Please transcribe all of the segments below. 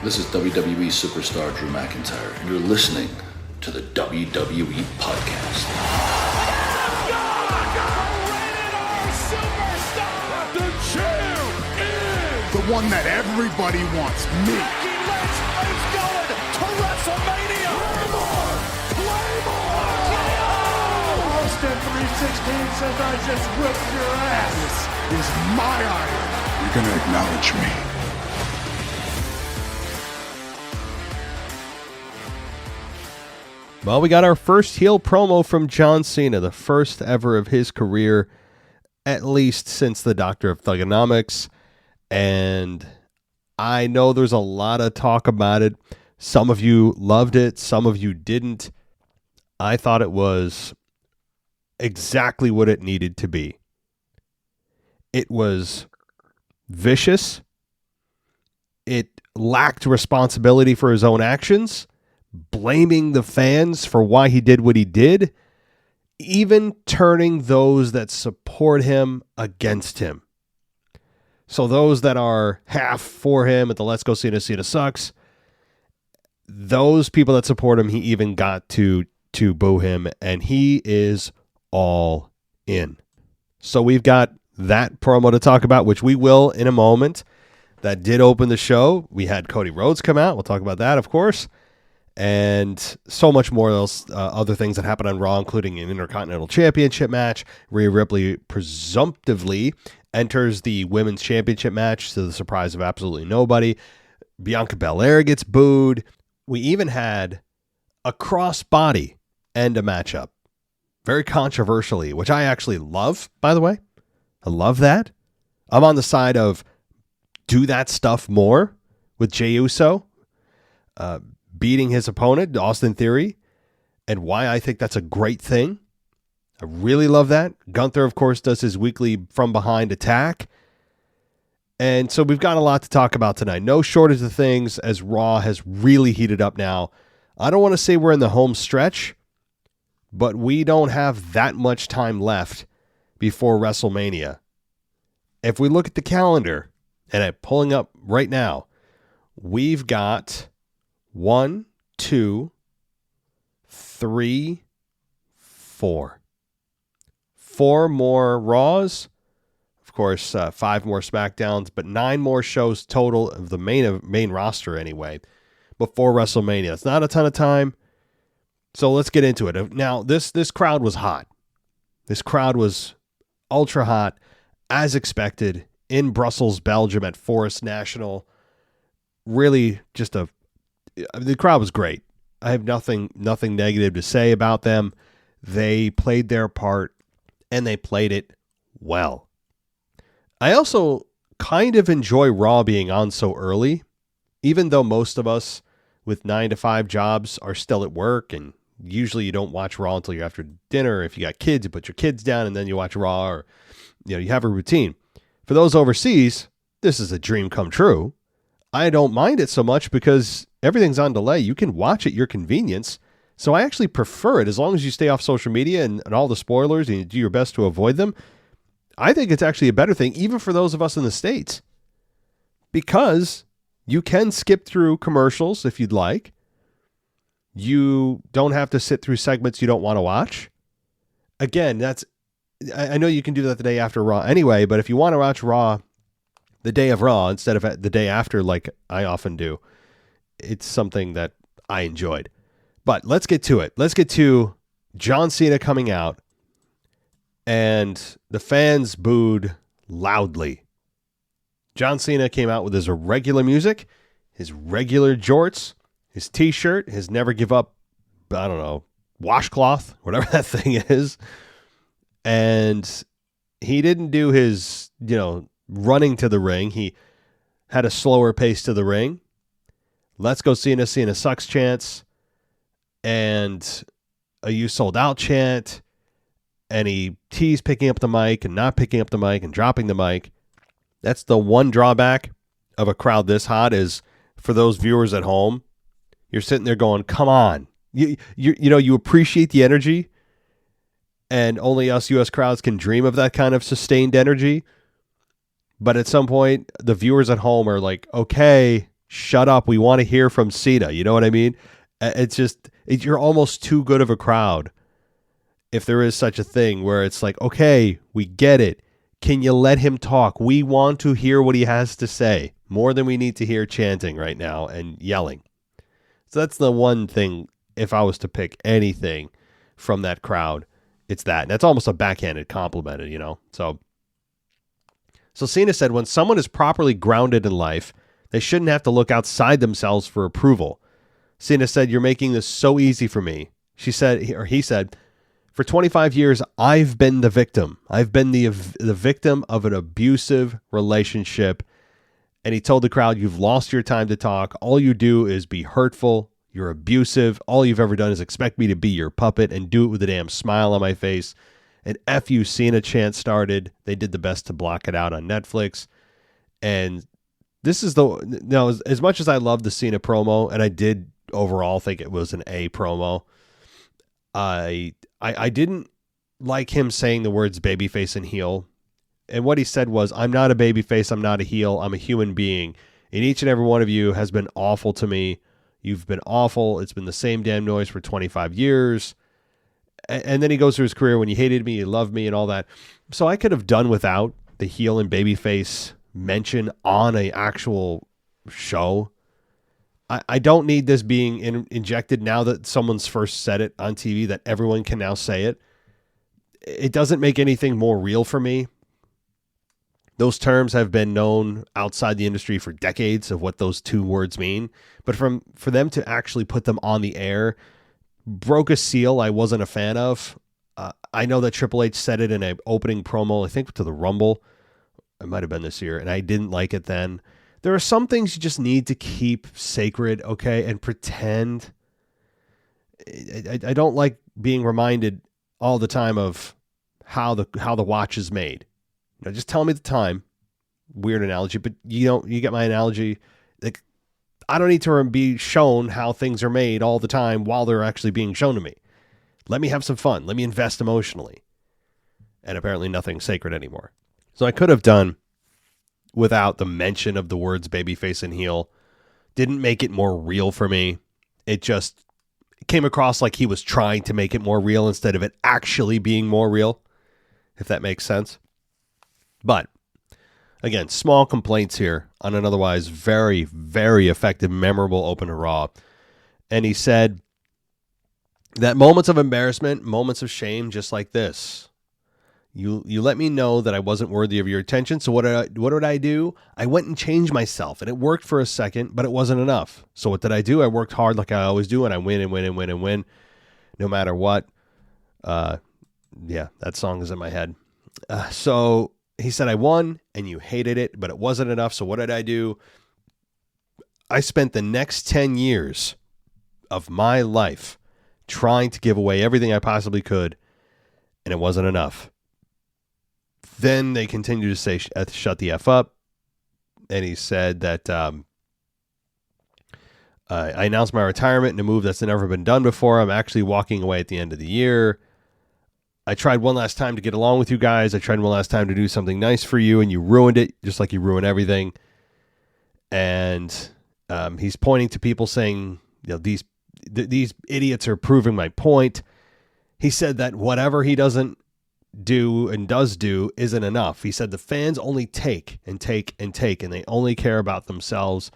This is WWE superstar Drew McIntyre, and you're listening to the WWE Podcast. The champ is the one that everybody wants, me. It's going to WrestleMania. Claymore! Austin 316 says I just whipped your ass. This is my iron. You're going to acknowledge me. Well, we got our first heel promo from John Cena, the first ever of his career, at least since the Doctor of Thugonomics. And I know there's a lot of talk about it. Some of you loved it, some of you didn't. I thought it was exactly what it needed to be. It was vicious. It lacked responsibility for his own actions, blaming the fans for why he did what he did, even turning those that support him against him. So those that are half for him at the Let's Go Cena Sucks, those people that support him, he even got to boo him, and he is all in. So we've got that promo to talk about, which we will in a moment. That did open the show. We had Cody Rhodes come out. We'll talk about that, of course. And so much more else, other things that happened on Raw, including an Intercontinental Championship match. Rhea Ripley presumptively enters the Women's Championship match to the surprise of absolutely nobody. Bianca Belair gets booed. We even had a crossbody end a matchup. Very controversially, which I actually love, by the way. I love that. I'm on the side of do that stuff more with Jey Uso. Beating his opponent, Austin Theory, and why I think that's a great thing. I really love that. Gunther, of course, does his weekly from behind attack. And so we've got a lot to talk about tonight. No shortage of things as Raw has really heated up now. I don't want to say we're in the home stretch, but we don't have that much time left before WrestleMania. If we look at the calendar, and I'm pulling up right now, we've got 1, 2, 3, 4. 4 more Raws. Of course, 5 more SmackDowns, but 9 more shows total of the main roster anyway, before WrestleMania. It's not a ton of time. So let's get into it. Now, this crowd was hot. This crowd was ultra hot, as expected, in Brussels, Belgium at Forest National. Really just the crowd was great. I have nothing negative to say about them. They played their part, and they played it well. I also kind of enjoy Raw being on so early, even though most of us with 9-to-5 jobs are still at work, and usually you don't watch Raw until you're after dinner. If you got kids, you put your kids down, and then you watch Raw, or you have a routine. For those overseas, this is a dream come true. I don't mind it so much because everything's on delay. You can watch at your convenience. So I actually prefer it as long as you stay off social media and all the spoilers and you do your best to avoid them. I think it's actually a better thing, even for those of us in the States, because you can skip through commercials if you'd like. You don't have to sit through segments you don't want to watch. Again, I know you can do that the day after Raw anyway, but if you want to watch Raw the day of Raw instead of the day after, like I often do, it's something that I enjoyed. But let's get to it. Let's get to John Cena coming out, and the fans booed loudly. John Cena came out with his regular music, his regular jorts, his t-shirt, his never give up, I don't know, washcloth, whatever that thing is. And he didn't do his, running to the ring. He had a slower pace to the ring. Let's Go Cena, Cena Sucks chants, and a You Sold Out chant, and he teased picking up the mic and not picking up the mic and dropping the mic. That's the one drawback of a crowd this hot is for those viewers at home, you're sitting there going, come on. You appreciate the energy, and only us U.S. crowds can dream of that kind of sustained energy. But at some point, the viewers at home are like, okay, Shut up. We want to hear from Cena. You know what I mean? It's just, you're almost too good of a crowd. If there is such a thing where it's like, okay, we get it. Can you let him talk? We want to hear what he has to say more than we need to hear chanting right now and yelling. So that's the one thing. If I was to pick anything from that crowd, it's that. And that's almost a backhanded compliment, you know? So Cena said, when someone is properly grounded in life, they shouldn't have to look outside themselves for approval. Cena said, you're making this so easy for me. He said, for 25 years, I've been the victim. I've been the victim of an abusive relationship. And he told the crowd, you've lost your time to talk. All you do is be hurtful. You're abusive. All you've ever done is expect me to be your puppet and do it with a damn smile on my face. An F you Cena chant started. They did the best to block it out on Netflix. And this is as much as I love the Cena promo, and I did overall think it was an A promo, I didn't like him saying the words babyface and heel. And what he said was, I'm not a babyface, I'm not a heel, I'm a human being. And each and every one of you has been awful to me. You've been awful. It's been the same damn noise for 25 years. And then he goes through his career when you hated me, you loved me, and all that. So I could have done without the heel and babyface mention on an actual show. I don't need this being injected now that someone's first said it on TV, that everyone can now say it. It doesn't make anything more real for me. Those terms have been known outside the industry for decades of what those two words mean. But for them to actually put them on the air broke a seal I wasn't a fan of. I know that Triple H said it in an opening promo, I think to the Rumble. It might have been this year, and I didn't like it then. There are some things you just need to keep sacred, okay, and pretend. I don't like being reminded all the time of how the watch is made. You know, just tell me the time. Weird analogy, but you get my analogy. Like, I don't need to be shown how things are made all the time while they're actually being shown to me. Let me have some fun. Let me invest emotionally. And apparently nothing's sacred anymore. So I could have done without the mention of the words babyface and heel. Didn't make it more real for me. It just came across like he was trying to make it more real instead of it actually being more real, if that makes sense. But again, small complaints here on an otherwise very, very effective, memorable Open to Raw. And he said that moments of embarrassment, moments of shame, just like this. You let me know that I wasn't worthy of your attention. So what did I do? I went and changed myself, and it worked for a second, but it wasn't enough. So what did I do? I worked hard like I always do, and I win and win and win and win, no matter what. Yeah, that song is in my head. So he said, I won, and you hated it, but it wasn't enough. So what did I do? I spent the next 10 years of my life trying to give away everything I possibly could, and it wasn't enough. Then they continued to say, shut the F up. And he said that I announced my retirement in a move that's never been done before. I'm actually walking away at the end of the year. I tried one last time to get along with you guys. I tried one last time to do something nice for you, and you ruined it, just like you ruin everything. And he's pointing to people saying, you know, these idiots are proving my point. He said that whatever he doesn't do and does do isn't enough. He said the fans only take and take and take, and they only care about themselves.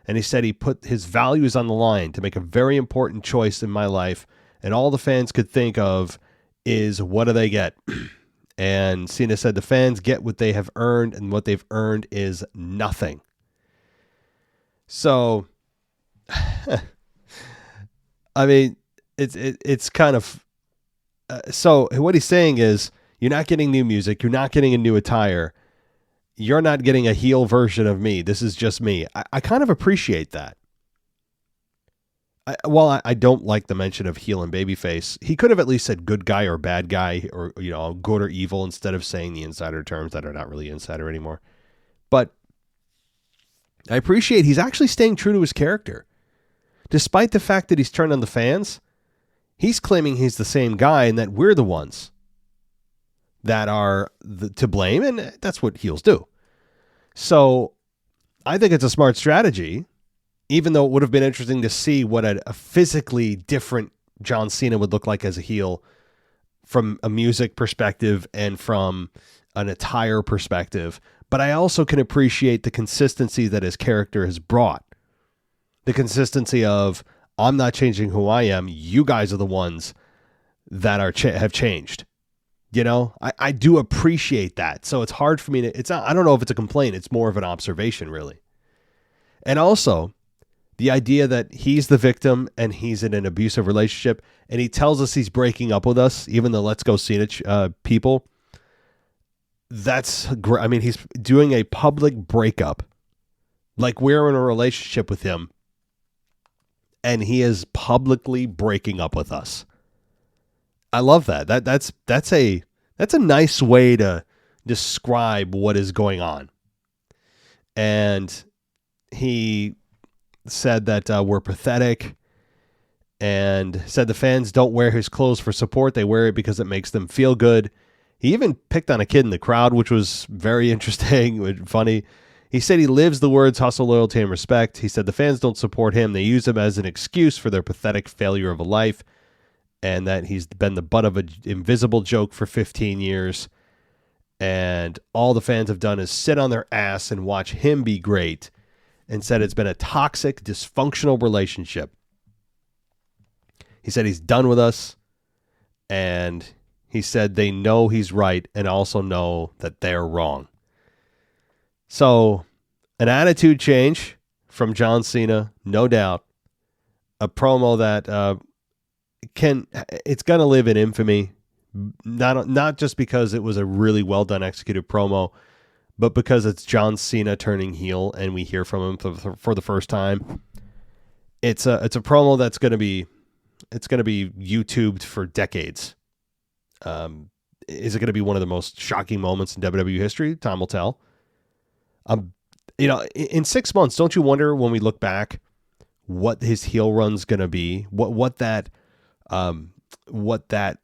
And he said he put his values on the line to make a very important choice in my life, and all the fans could think of is, what do they get? And Cena said the fans get what they have earned, and what they've earned is nothing. So I mean, it's kind of so what he's saying is, you're not getting new music. You're not getting a new attire. You're not getting a heel version of me. This is just me. I kind of appreciate that. While I don't like the mention of heel and babyface, he could have at least said good guy or bad guy, or, you know, good or evil, instead of saying the insider terms that are not really insider anymore. But I appreciate he's actually staying true to his character. Despite the fact that he's turned on the fans, he's claiming he's the same guy and that we're the ones that are to blame, and that's what heels do. So I think it's a smart strategy even though it would have been interesting to see what a physically different John Cena would look like as a heel from a music perspective and from an attire perspective. But I also can appreciate the consistency that his character has brought. The consistency of, I'm not changing who I am. You guys are the ones that have changed. You know, I do appreciate that. So it's hard for me to, it's not, I don't know if it's a complaint. It's more of an observation, really. And also the idea that he's the victim and he's in an abusive relationship and he tells us he's breaking up with us, even the Let's Go Cena people. That's great. I mean, he's doing a public breakup. Like we're in a relationship with him and he is publicly breaking up with us. I love that. That's a nice way to describe what is going on. And he said that we're pathetic and said the fans don't wear his clothes for support. They wear it because it makes them feel good. He even picked on a kid in the crowd, which was very interesting and funny. He said he lives the words hustle, loyalty, and respect. He said the fans don't support him. They use him as an excuse for their pathetic failure of a life, and that he's been the butt of an invisible joke for 15 years. And all the fans have done is sit on their ass and watch him be great, and said it's been a toxic, dysfunctional relationship. He said he's done with us, and he said they know he's right and also know that they're wrong. So an attitude change from John Cena, no doubt. A promo that it's going to live in infamy, not just because it was a really well done executed promo, but because it's John Cena turning heel and we hear from him for the first time. It's a promo that's going to be YouTubed for decades. Is it going to be one of the most shocking moments in WWE history? Time will tell. In 6 months, don't you wonder when we look back what his heel run's going to be? What that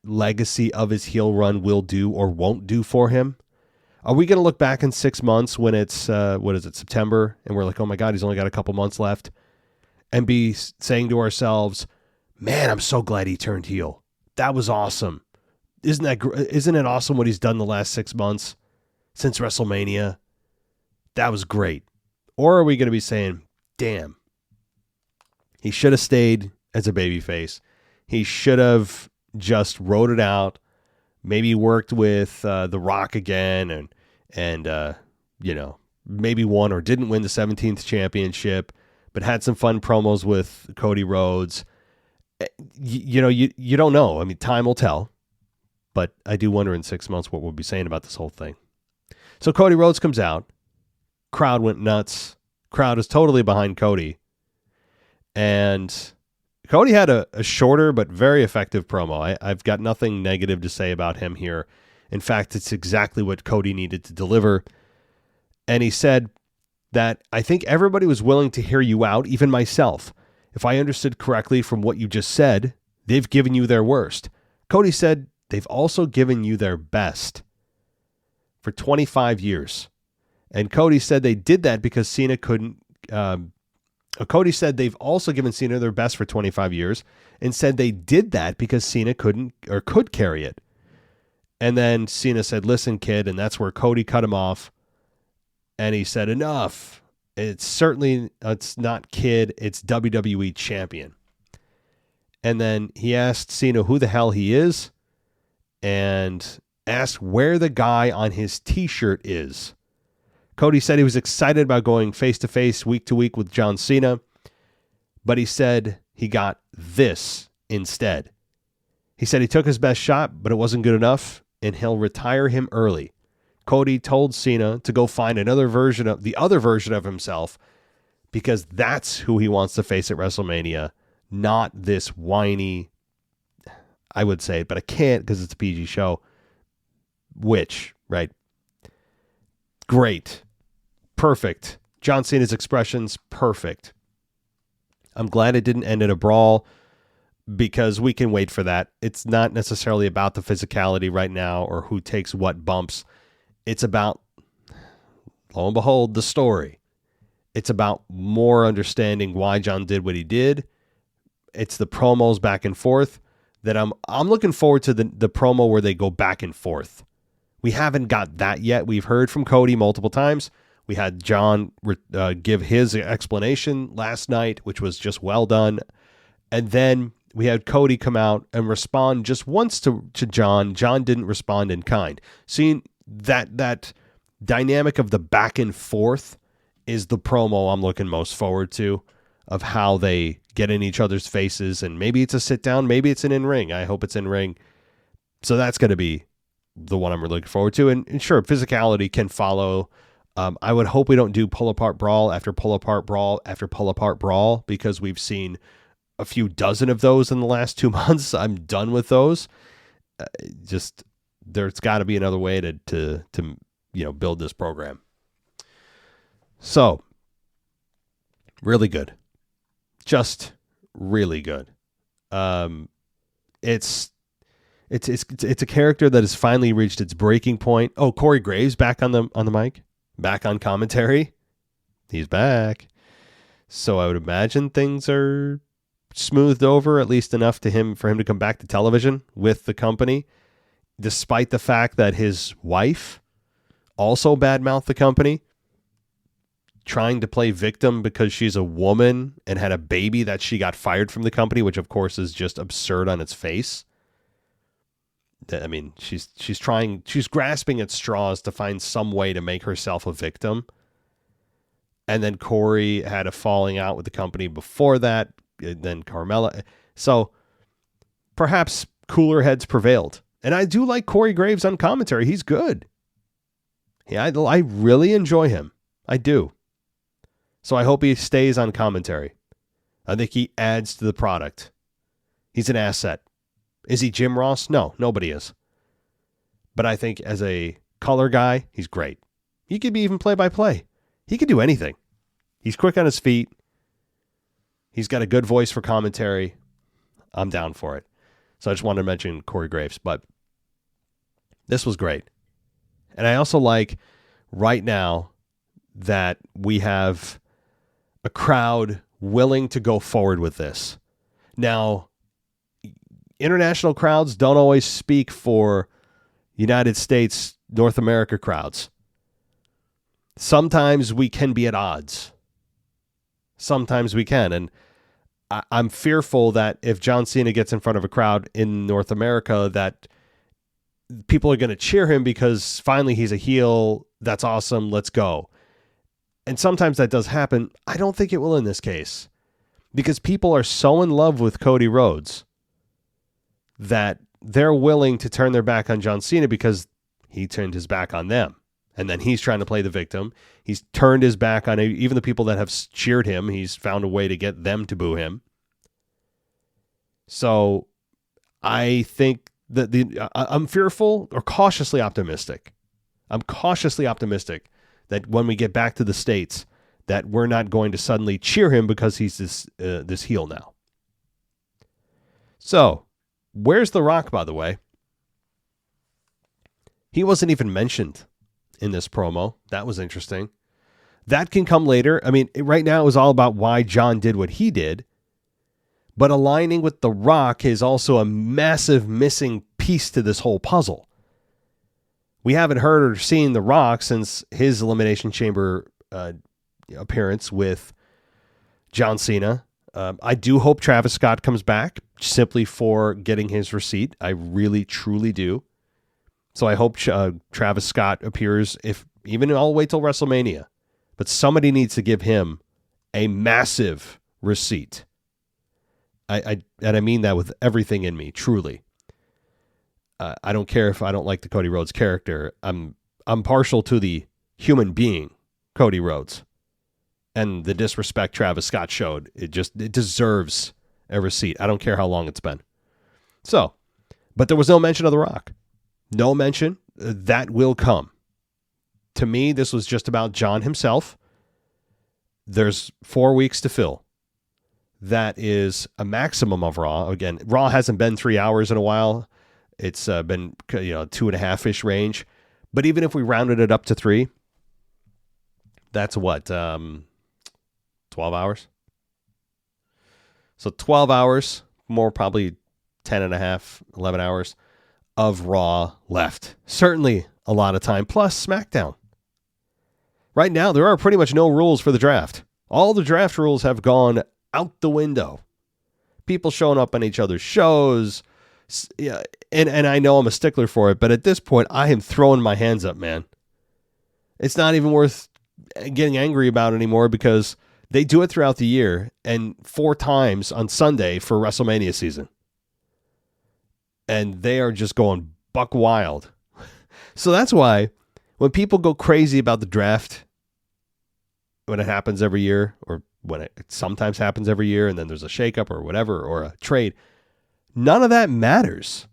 legacy of his heel run will do or won't do for him? Are we going to look back in 6 months when it's September, and we're like, oh my God, he's only got a couple months left, and be saying to ourselves, man, I'm so glad he turned heel. That was awesome. Isn't it awesome what he's done the last 6 months since WrestleMania? That was great. Or are we going to be saying, damn, he should have stayed as a babyface. He should have just rode it out, maybe worked with The Rock again and maybe won or didn't win the 17th championship, but had some fun promos with Cody Rhodes. You don't know. I mean, time will tell. But I do wonder in 6 months what we'll be saying about this whole thing. So Cody Rhodes comes out. Crowd went nuts. Crowd is totally behind Cody. And Cody had a shorter but very effective promo. I've got nothing negative to say about him here. In fact, it's exactly what Cody needed to deliver. And he said that I think everybody was willing to hear you out, even myself. If I understood correctly from what you just said, they've given you their worst. Cody said they've also given you their best for 25 years. And Cody said they did that because Cena couldn't. Cody said they've also given Cena their best for 25 years and said they did that because Cena couldn't or could carry it. And then Cena said, listen, kid. And that's where Cody cut him off. And he said, enough. It's not kid. It's WWE champion. And then he asked Cena who the hell he is and asked where the guy on his t-shirt is. Cody said he was excited about going face-to-face, week-to-week with John Cena, but he said he got this instead. He said he took his best shot, but it wasn't good enough, and he'll retire him early. Cody told Cena to go find the other version of himself, because that's who he wants to face at WrestleMania, not this whiny, I would say it, but I can't because it's a PG show, witch, right? Great. Perfect. John Cena's expressions, perfect. I'm glad it didn't end in a brawl because we can wait for that. It's not necessarily about the physicality right now or who takes what bumps. It's about, lo and behold, the story. It's about more understanding why John did what he did. It's the promos back and forth that I'm looking forward to the promo where they go back and forth. We haven't got that yet. We've heard from Cody multiple times. We had John give his explanation last night, which was just well done. And then we had Cody come out and respond just once to John. John didn't respond in kind. Seeing that dynamic of the back and forth is the promo I'm looking most forward to, of how they get in each other's faces. And maybe it's a sit down, maybe it's an in-ring. I hope it's in-ring. So that's going to be the one I'm really looking forward to. And sure, physicality can follow. I would hope we don't do pull-apart brawl after pull-apart brawl after pull-apart brawl, because we've seen a few dozen of those in the last 2 months. I'm done with those. Just there's got to be another way to build this program. So, really good. Just really good. It's a character that has finally reached its breaking point. Oh, Corey Graves back on the mic, back on commentary. He's back. So I would imagine things are smoothed over, at least enough for him to come back to television with the company, despite the fact that his wife also badmouthed the company, trying to play victim because she's a woman and had a baby that she got fired from the company, which of course is just absurd on its face. I mean, she's grasping at straws to find some way to make herself a victim. And then Corey had a falling out with the company before that, then Carmella. So perhaps cooler heads prevailed. And I do like Corey Graves on commentary. He's good. Yeah, I really enjoy him. I do. So I hope he stays on commentary. I think he adds to the product. He's an asset. Is he Jim Ross? No, nobody is. But I think as a color guy, he's great. He could be even play-by-play. He could do anything. He's quick on his feet. He's got a good voice for commentary. I'm down for it. So I just wanted to mention Corey Graves. But this was great. And I also like right now that we have a crowd willing to go forward with this. Now, international crowds don't always speak for United States, North America crowds. Sometimes we can be at odds. Sometimes we can. And I'm fearful that if John Cena gets in front of a crowd in North America, that people are going to cheer him because finally he's a heel. That's awesome. Let's go. And sometimes that does happen. I don't think it will in this case, because people are so in love with Cody Rhodes that they're willing to turn their back on John Cena because he turned his back on them. And then he's trying to play the victim. He's turned his back on even the people that have cheered him. He's found a way to get them to boo him. So I think that I'm fearful or cautiously optimistic. I'm cautiously optimistic that when we get back to the States, that we're not going to suddenly cheer him because he's this heel now. So, where's The Rock, by the way? He wasn't even mentioned in this promo. That was interesting. That can come later. I mean, right now it was all about why John did what he did. But aligning with The Rock is also a massive missing piece to this whole puzzle. We haven't heard or seen The Rock since his Elimination Chamber appearance with John Cena. I do hope Travis Scott comes back simply for getting his receipt. I really, truly do. So I hope Travis Scott appears, even all the way till WrestleMania. But somebody needs to give him a massive receipt. And I mean that with everything in me, truly. I don't care if I don't like the Cody Rhodes character. I'm partial to the human being, Cody Rhodes. And the disrespect Travis Scott showed, it deserves a receipt. I don't care how long it's been. So, but there was no mention of The Rock. No mention. That will come. To me, this was just about John himself. There's 4 weeks to fill. That is a maximum of Raw. Again, Raw hasn't been 3 hours in a while. It's been 2.5-ish range. But even if we rounded it up to 3, that's what? 12 hours. So 12 hours, more probably 10 and a half, 11 hours of Raw left. Certainly a lot of time, plus SmackDown. Right now, there are pretty much no rules for the draft. All the draft rules have gone out the window. People showing up on each other's shows. Yeah, and I know I'm a stickler for it, but at this point, I am throwing my hands up, man. It's not even worth getting angry about anymore because they do it throughout the year and 4 times on Sunday for WrestleMania season. And they are just going buck wild. So that's why when people go crazy about the draft, when it happens every year, or when it sometimes happens every year, and then there's a shakeup or whatever, or a trade, none of that matters.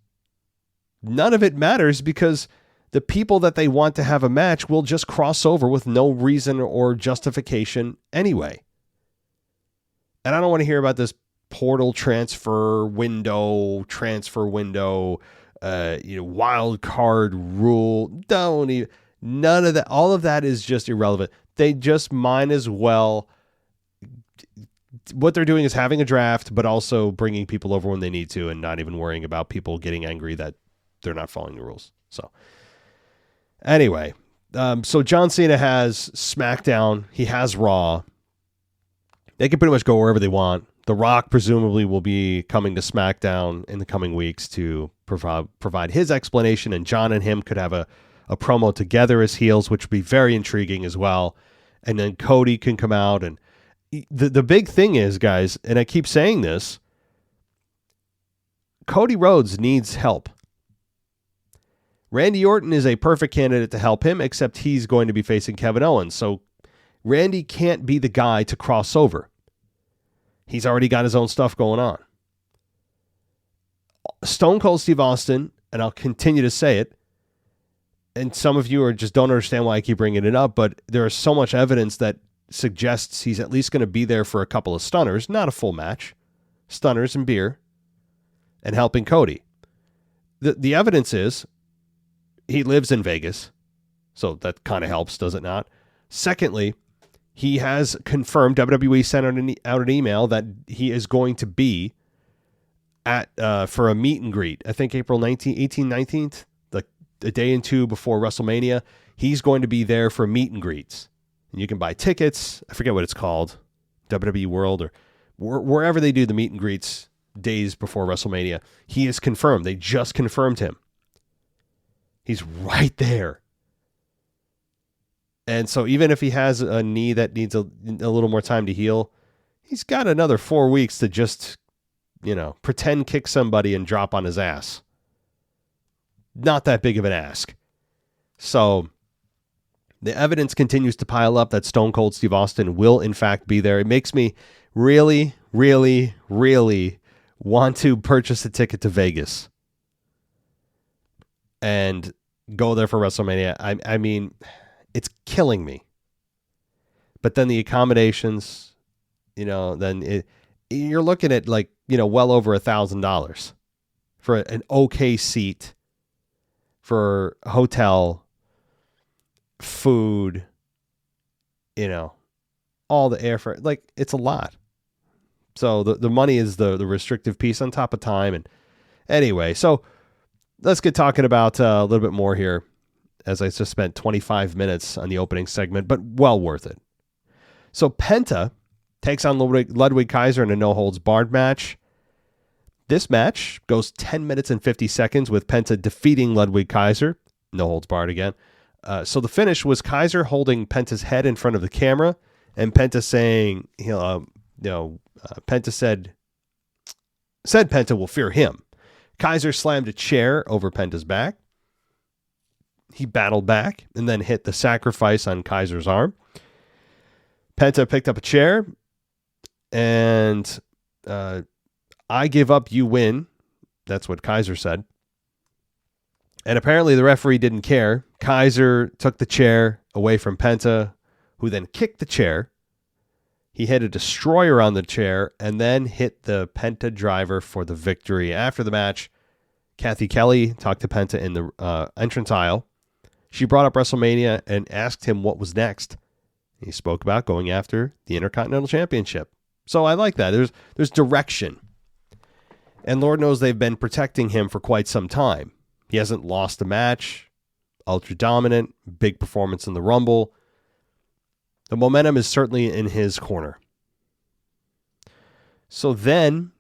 None of it matters because the people that they want to have a match will just cross over with no reason or justification anyway. And I don't want to hear about this portal transfer window, wild card rule. Don't even, none of that. All of that is just irrelevant. They just might as well. What they're doing is having a draft, but also bringing people over when they need to and not even worrying about people getting angry that they're not following the rules. So anyway, so John Cena has SmackDown. He has Raw. They can pretty much go wherever they want. The Rock presumably will be coming to SmackDown in the coming weeks to provide his explanation, and John and him could have a promo together as heels, which would be very intriguing as well. And then Cody can come out. And the big thing is, guys, and I keep saying this, Cody Rhodes needs help. Randy Orton is a perfect candidate to help him, except he's going to be facing Kevin Owens. So Randy can't be the guy to cross over. He's already got his own stuff going on. Stone Cold Steve Austin, and I'll continue to say it, and some of you just don't understand why I keep bringing it up, but there is so much evidence that suggests he's at least going to be there for a couple of stunners, not a full match, stunners and beer, and helping Cody. The evidence is he lives in Vegas, so that kind of helps, does it not? Secondly, he has confirmed, WWE sent out an email that he is going to be at for a meet and greet. I think April 19th, like a day and two before WrestleMania. He's going to be there for meet and greets. And you can buy tickets. I forget what it's called, WWE World or wherever they do the meet and greets days before WrestleMania. He is confirmed. They just confirmed him. He's right there. And so even if he has a knee that needs a little more time to heal, he's got another 4 weeks to just, pretend kick somebody and drop on his ass. Not that big of an ask. So the evidence continues to pile up that Stone Cold Steve Austin will in fact be there. It makes me really, really, really want to purchase a ticket to Vegas and go there for WrestleMania. I mean, it's killing me. But then the accommodations, then you're looking at well over $1,000 for an okay seat, for hotel, food, all the airfare. It's a lot. So the money is the restrictive piece on top of time. And anyway, so let's get talking about a little bit more here, as I just spent 25 minutes on the opening segment, but well worth it. So Penta takes on Ludwig Kaiser in a no-holds-barred match. This match goes 10 minutes and 50 seconds with Penta defeating Ludwig Kaiser. No-holds-barred again. So the finish was Kaiser holding Penta's head in front of the camera, and Penta saying, Penta said Penta will fear him. Kaiser slammed a chair over Penta's back. He battled back and then hit the sacrifice on Kaiser's arm. Penta picked up a chair and I give up, you win. That's what Kaiser said. And apparently the referee didn't care. Kaiser took the chair away from Penta, who then kicked the chair. He hit a destroyer on the chair and then hit the Penta driver for the victory. After the match, Kathy Kelly talked to Penta in the entrance aisle. She brought up WrestleMania and asked him what was next. He spoke about going after the Intercontinental Championship. So I like that. There's direction. And Lord knows they've been protecting him for quite some time. He hasn't lost a match. Ultra dominant. Big performance in the Rumble. The momentum is certainly in his corner. So then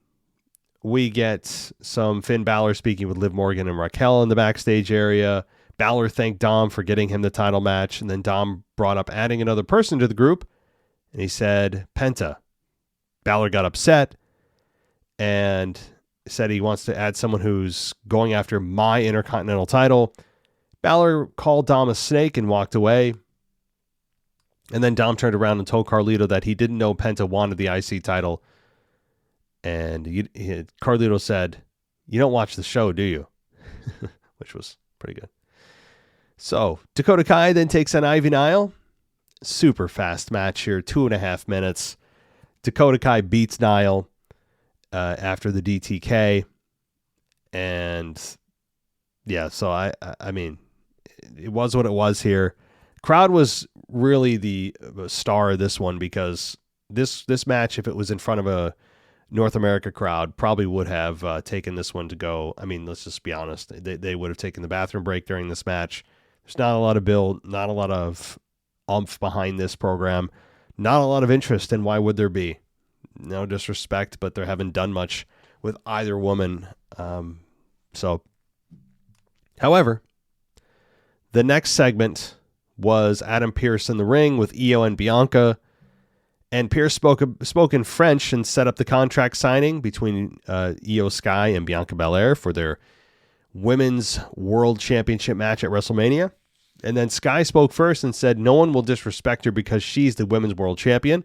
we get some Finn Balor speaking with Liv Morgan and Raquel in the backstage area. Balor thanked Dom for getting him the title match, and then Dom brought up adding another person to the group, and he said Penta. Balor got upset and said he wants to add someone who's going after my Intercontinental title. Balor called Dom a snake and walked away. And then Dom turned around and told Carlito that he didn't know Penta wanted the IC title. And Carlito said, "You don't watch the show, do you?" Which was pretty good. So Dakota Kai then takes on Ivy Nile. Super fast match here, 2.5 minutes. Dakota Kai beats Nile after the DTK. And yeah, so I mean, it was what it was here. Crowd was really the star of this one because this match, if it was in front of a North America crowd, probably would have taken this one to go. I mean, let's just be honest. They would have taken the bathroom break during this match. There's not a lot of build, not a lot of oomph behind this program, not a lot of interest, and why would there be? No disrespect, but they haven't done much with either woman. However, the next segment was Adam Pearce in the ring with Io and Bianca. And Pearce spoke in French and set up the contract signing between Io Sky and Bianca Belair for their Women's World Championship match at WrestleMania. And then Sky spoke first and said no one will disrespect her because she's the Women's World Champion.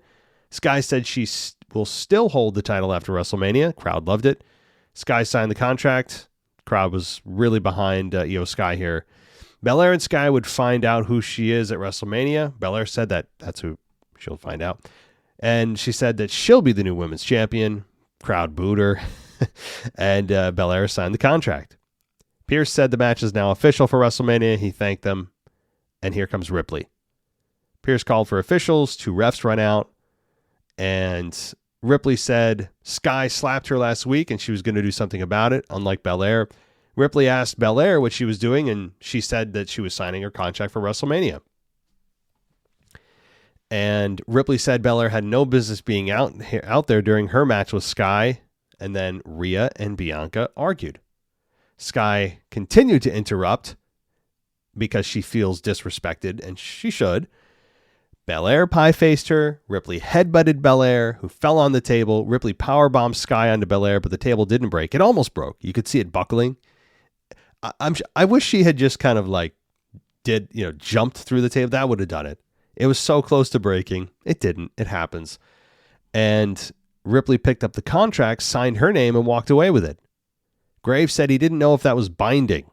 Sky said she will still hold the title after WrestleMania. Crowd loved it. Sky signed the contract. Crowd was really behind Io Sky here. Belair and Sky would find out who she is at WrestleMania. Belair said that's who she'll find out. And she said that she'll be the new women's champion. Crowd booed her. And Belair signed the contract. Pearce said the match is now official for WrestleMania. He thanked them. And here comes Ripley. Pearce called for officials. 2 refs run out. And Ripley said Sky slapped her last week and she was going to do something about it, unlike Belair. Ripley asked Belair what she was doing, and she said that she was signing her contract for WrestleMania. And Ripley said Belair had no business being out there during her match with Sky. And then Rhea and Bianca argued. Sky continued to interrupt because she feels disrespected, and she should. Belair pie-faced her. Ripley headbutted Belair, who fell on the table. Ripley powerbombed Sky onto Belair, but the table didn't break. It almost broke. You could see it buckling. I wish she had just kind of jumped through the table. That would have done it. It was so close to breaking. It didn't. It happens. And Ripley picked up the contract, signed her name, and walked away with it. Graves said he didn't know if that was binding.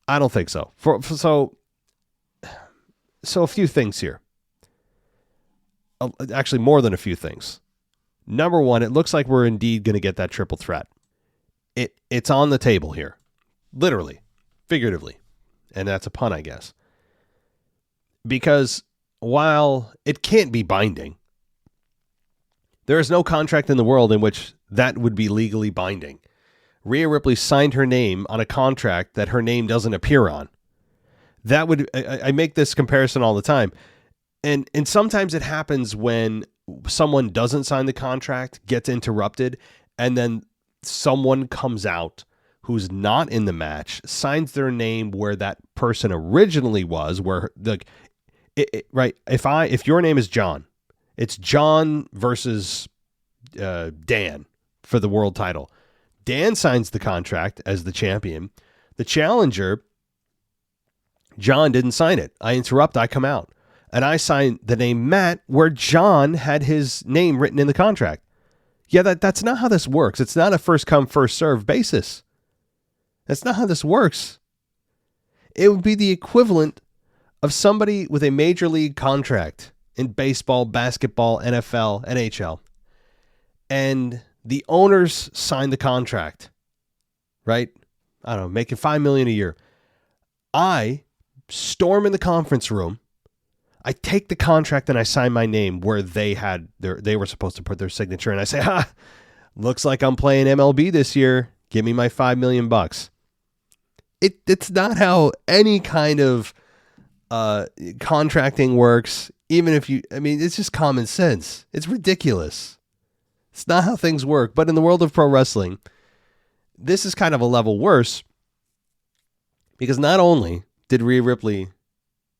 I don't think so. So a few things here. Actually, more than a few things. Number one, it looks like we're indeed going to get that triple threat. It's on the table here. Literally. Figuratively. And that's a pun, I guess. Because while it can't be binding, there is no contract in the world in which that would be legally binding. Rhea Ripley signed her name on a contract that her name doesn't appear on. That would, I make this comparison all the time. And sometimes it happens when someone doesn't sign the contract, gets interrupted, and then someone comes out who's not in the match, signs their name where that person originally was, where right. If your name is John, it's John versus Dan for the world title. Dan signs the contract as the champion. The challenger, John, didn't sign it. I interrupt, I come out. And I sign the name Matt where John had his name written in the contract. Yeah, that's not how this works. It's not a first come, first serve basis. That's not how this works. It would be the equivalent of somebody with a major league contract in baseball, basketball, NFL, NHL. And the owners sign the contract, right? I don't know, making $5 million a year. I storm in the conference room. I take the contract and I sign my name where they were supposed to put their signature, and I say, looks like I'm playing MLB this year. Give me my $5 million. It's not how any kind of contracting works. Even if it's just common sense. It's ridiculous. It's not how things work. But in the world of pro wrestling, this is kind of a level worse, because not only did Rhea Ripley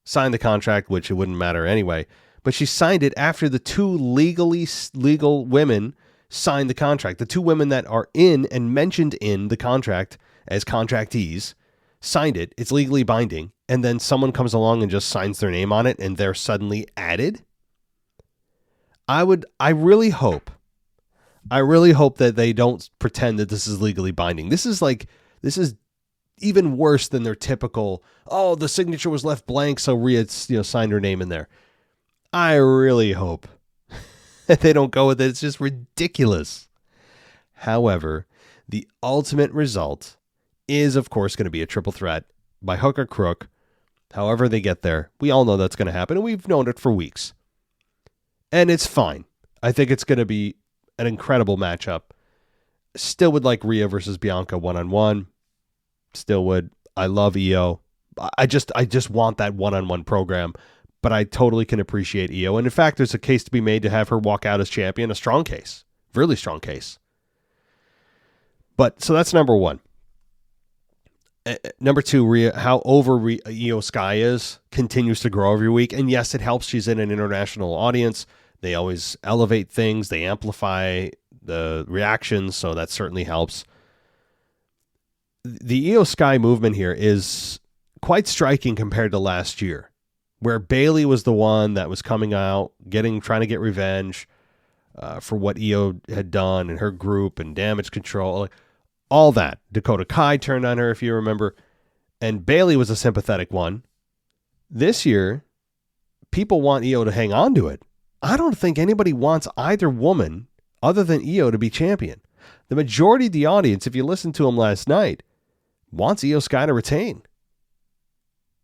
sign the contract, which it wouldn't matter anyway, but she signed it after the two legal women signed the contract. The two women that are in and mentioned in the contract as contractees signed it. It's legally binding. And then someone comes along and just signs their name on it and they're suddenly added. I really hope that they don't pretend that this is legally binding. This is even worse than their typical, the signature was left blank, so Rhea signed her name in there. I really hope that they don't go with it. It's just ridiculous. However, the ultimate result is, of course, going to be a triple threat by hook or crook. However they get there, we all know that's going to happen, and we've known it for weeks. And it's fine. I think it's going to be an incredible matchup. Still would like Rhea versus Bianca one-on-one. Still would. I love Io. I just want that one-on-one program, but I totally can appreciate Io. And in fact, there's a case to be made to have her walk out as champion. A strong case. Really strong case. But so that's number one. Number two, Rhea, how over Io Sky is, continues to grow every week. And yes, it helps she's in an international audience. They always elevate things. They amplify the reactions, so that certainly helps. The Io Sky movement here is quite striking compared to last year, where Bayley was the one that was coming out, trying to get revenge for what Io had done and her group and Damage Control. All that. Dakota Kai turned on her, if you remember. And Bayley was a sympathetic one. This year, people want Io to hang on to it. I don't think anybody wants either woman other than Io to be champion. The majority of the audience, if you listened to him last night, wants Io Sky to retain.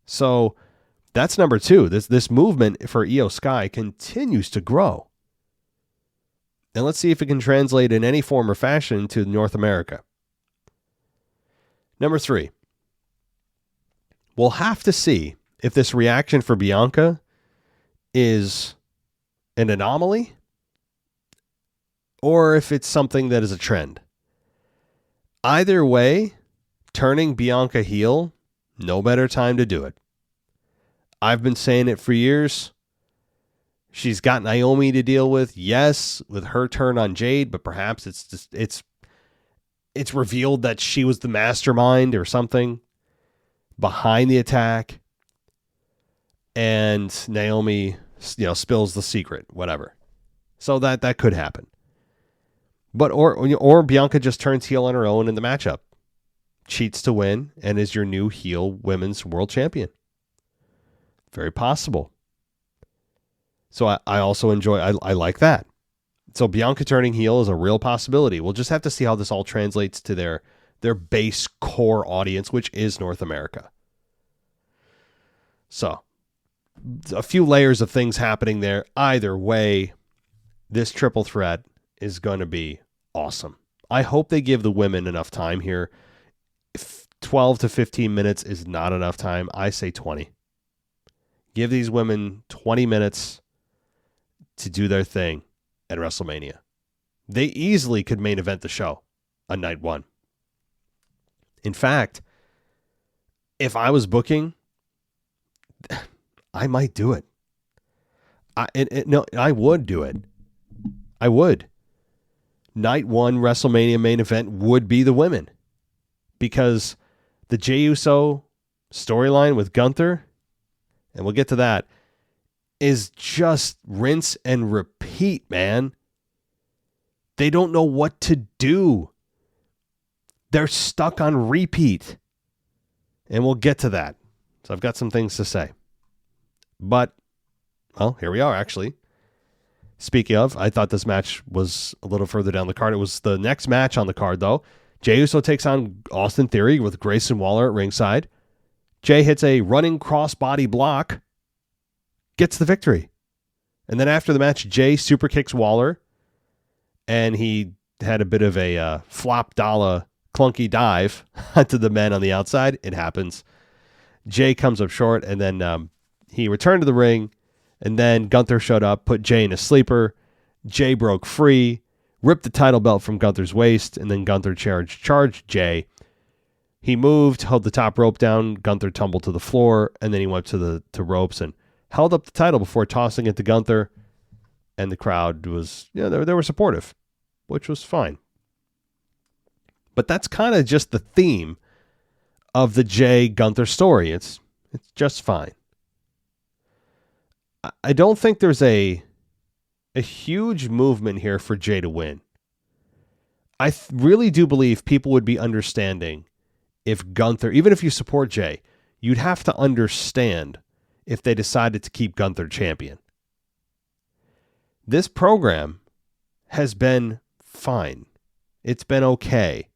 So that's number two. This movement for Io Sky continues to grow. And let's see if it can translate in any form or fashion to North America. Number three, we'll have to see if this reaction for Bianca is an anomaly or if it's something that is a trend. Either way, turning Bianca heel, no better time to do it. I've been saying it for years. She's got Naomi to deal with, yes, with her turn on Jade, but perhaps it's revealed that she was the mastermind or something behind the attack, and Naomi, spills the secret, whatever. So that could happen. But or Bianca just turns heel on her own in the matchup, cheats to win, and is your new heel women's world champion. Very possible. So I also enjoy. I like that. So Bianca turning heel is a real possibility. We'll just have to see how this all translates to their base core audience, which is North America. So a few layers of things happening there. Either way, this triple threat is going to be awesome. I hope they give the women enough time here. If 12 to 15 minutes is not enough time, I say 20. Give these women 20 minutes to do their thing at WrestleMania. They easily could main event the show on night one. In fact, if I was booking, I might do it. I would do it. I would. Night one WrestleMania main event would be the women, because the Jey Uso storyline with Gunther, and we'll get to that, is just rinse and repeat, man. They don't know what to do. They're stuck on repeat. And we'll get to that. So I've got some things to say. But, well, here we are, actually. Speaking of, I thought this match was a little further down the card. It was the next match on the card, though. Jey Uso takes on Austin Theory with Grayson Waller at ringside. Jey hits a running crossbody block. gets the victory. And then after the match, Jay super kicks Waller, and he had a bit of a flop dollar clunky dive to the men on the outside. It happens. Jay comes up short, and then he returned to the ring, and then Gunther showed up, put Jay in a sleeper. Jay broke free, ripped the title belt from Gunther's waist, and then Gunther charged Jay. He moved, held the top rope down. Gunther tumbled to the floor, and then he went to ropes and held up the title before tossing it to Gunther. And the crowd was, they were supportive, which was fine. But that's kind of just the theme of the Jay Gunther story. It's just fine. I don't think there's a huge movement here for Jay to win. I really do believe people would be understanding if Gunther, even if you support Jay, you'd have to understand if they decided to keep Gunther champion. This program has been fine. It's been okay.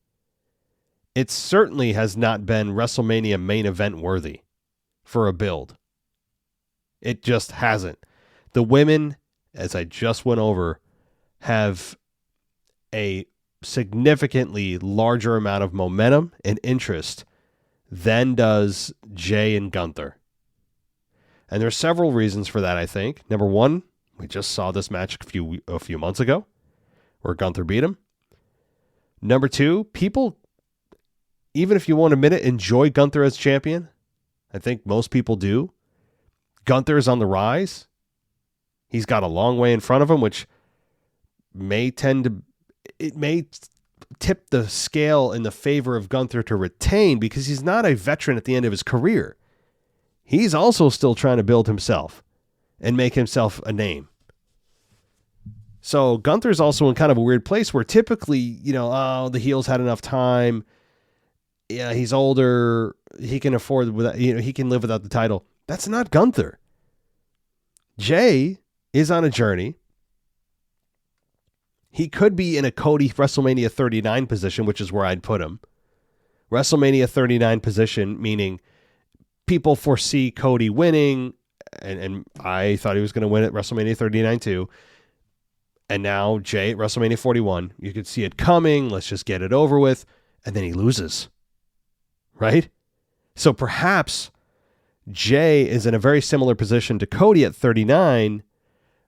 It certainly has not been WrestleMania main event worthy for a build. It just hasn't. The women, as I just went over, have a significantly larger amount of momentum and interest than does Jay and Gunther. And there's several reasons for that, I think. Number one, we just saw this match a few months ago where Gunther beat him. Number two, people, even if you won't admit it, enjoy Gunther as champion. I think most people do. Gunther is on the rise. He's got a long way in front of him, which may tip the scale in the favor of Gunther to retain because he's not a veteran at the end of his career. He's also still trying to build himself and make himself a name. So Gunther's also in kind of a weird place where typically, the heels had enough time. Yeah, he's older. He can afford without, he can live without the title. That's not Gunther. Jay is on a journey. He could be in a Cody WrestleMania 39 position, which is where I'd put him. WrestleMania 39 position, meaning people foresee Cody winning, and I thought he was going to win at WrestleMania 39 too. And now Jay at WrestleMania 41, you could see it coming. Let's just get it over with. And then he loses. Right? So perhaps Jay is in a very similar position to Cody at 39,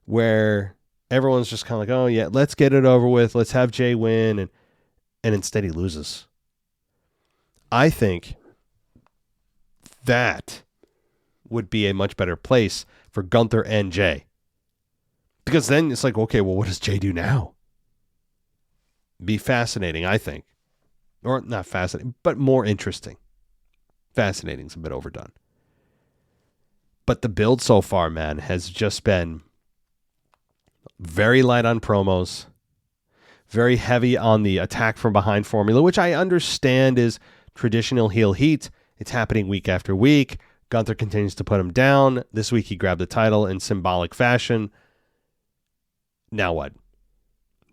where everyone's just kind of like, oh yeah, let's get it over with. Let's have Jay win. And instead he loses. I think that would be a much better place for Gunther and Jay. Because then it's like, okay, well, what does Jay do now? Be fascinating, I think. Or not fascinating, but more interesting. Fascinating's a bit overdone. But the build so far, man, has just been very light on promos, very heavy on the attack from behind formula, which I understand is traditional heel heat. It's happening week after week. Gunther continues to put him down. This week he grabbed the title in symbolic fashion. Now what?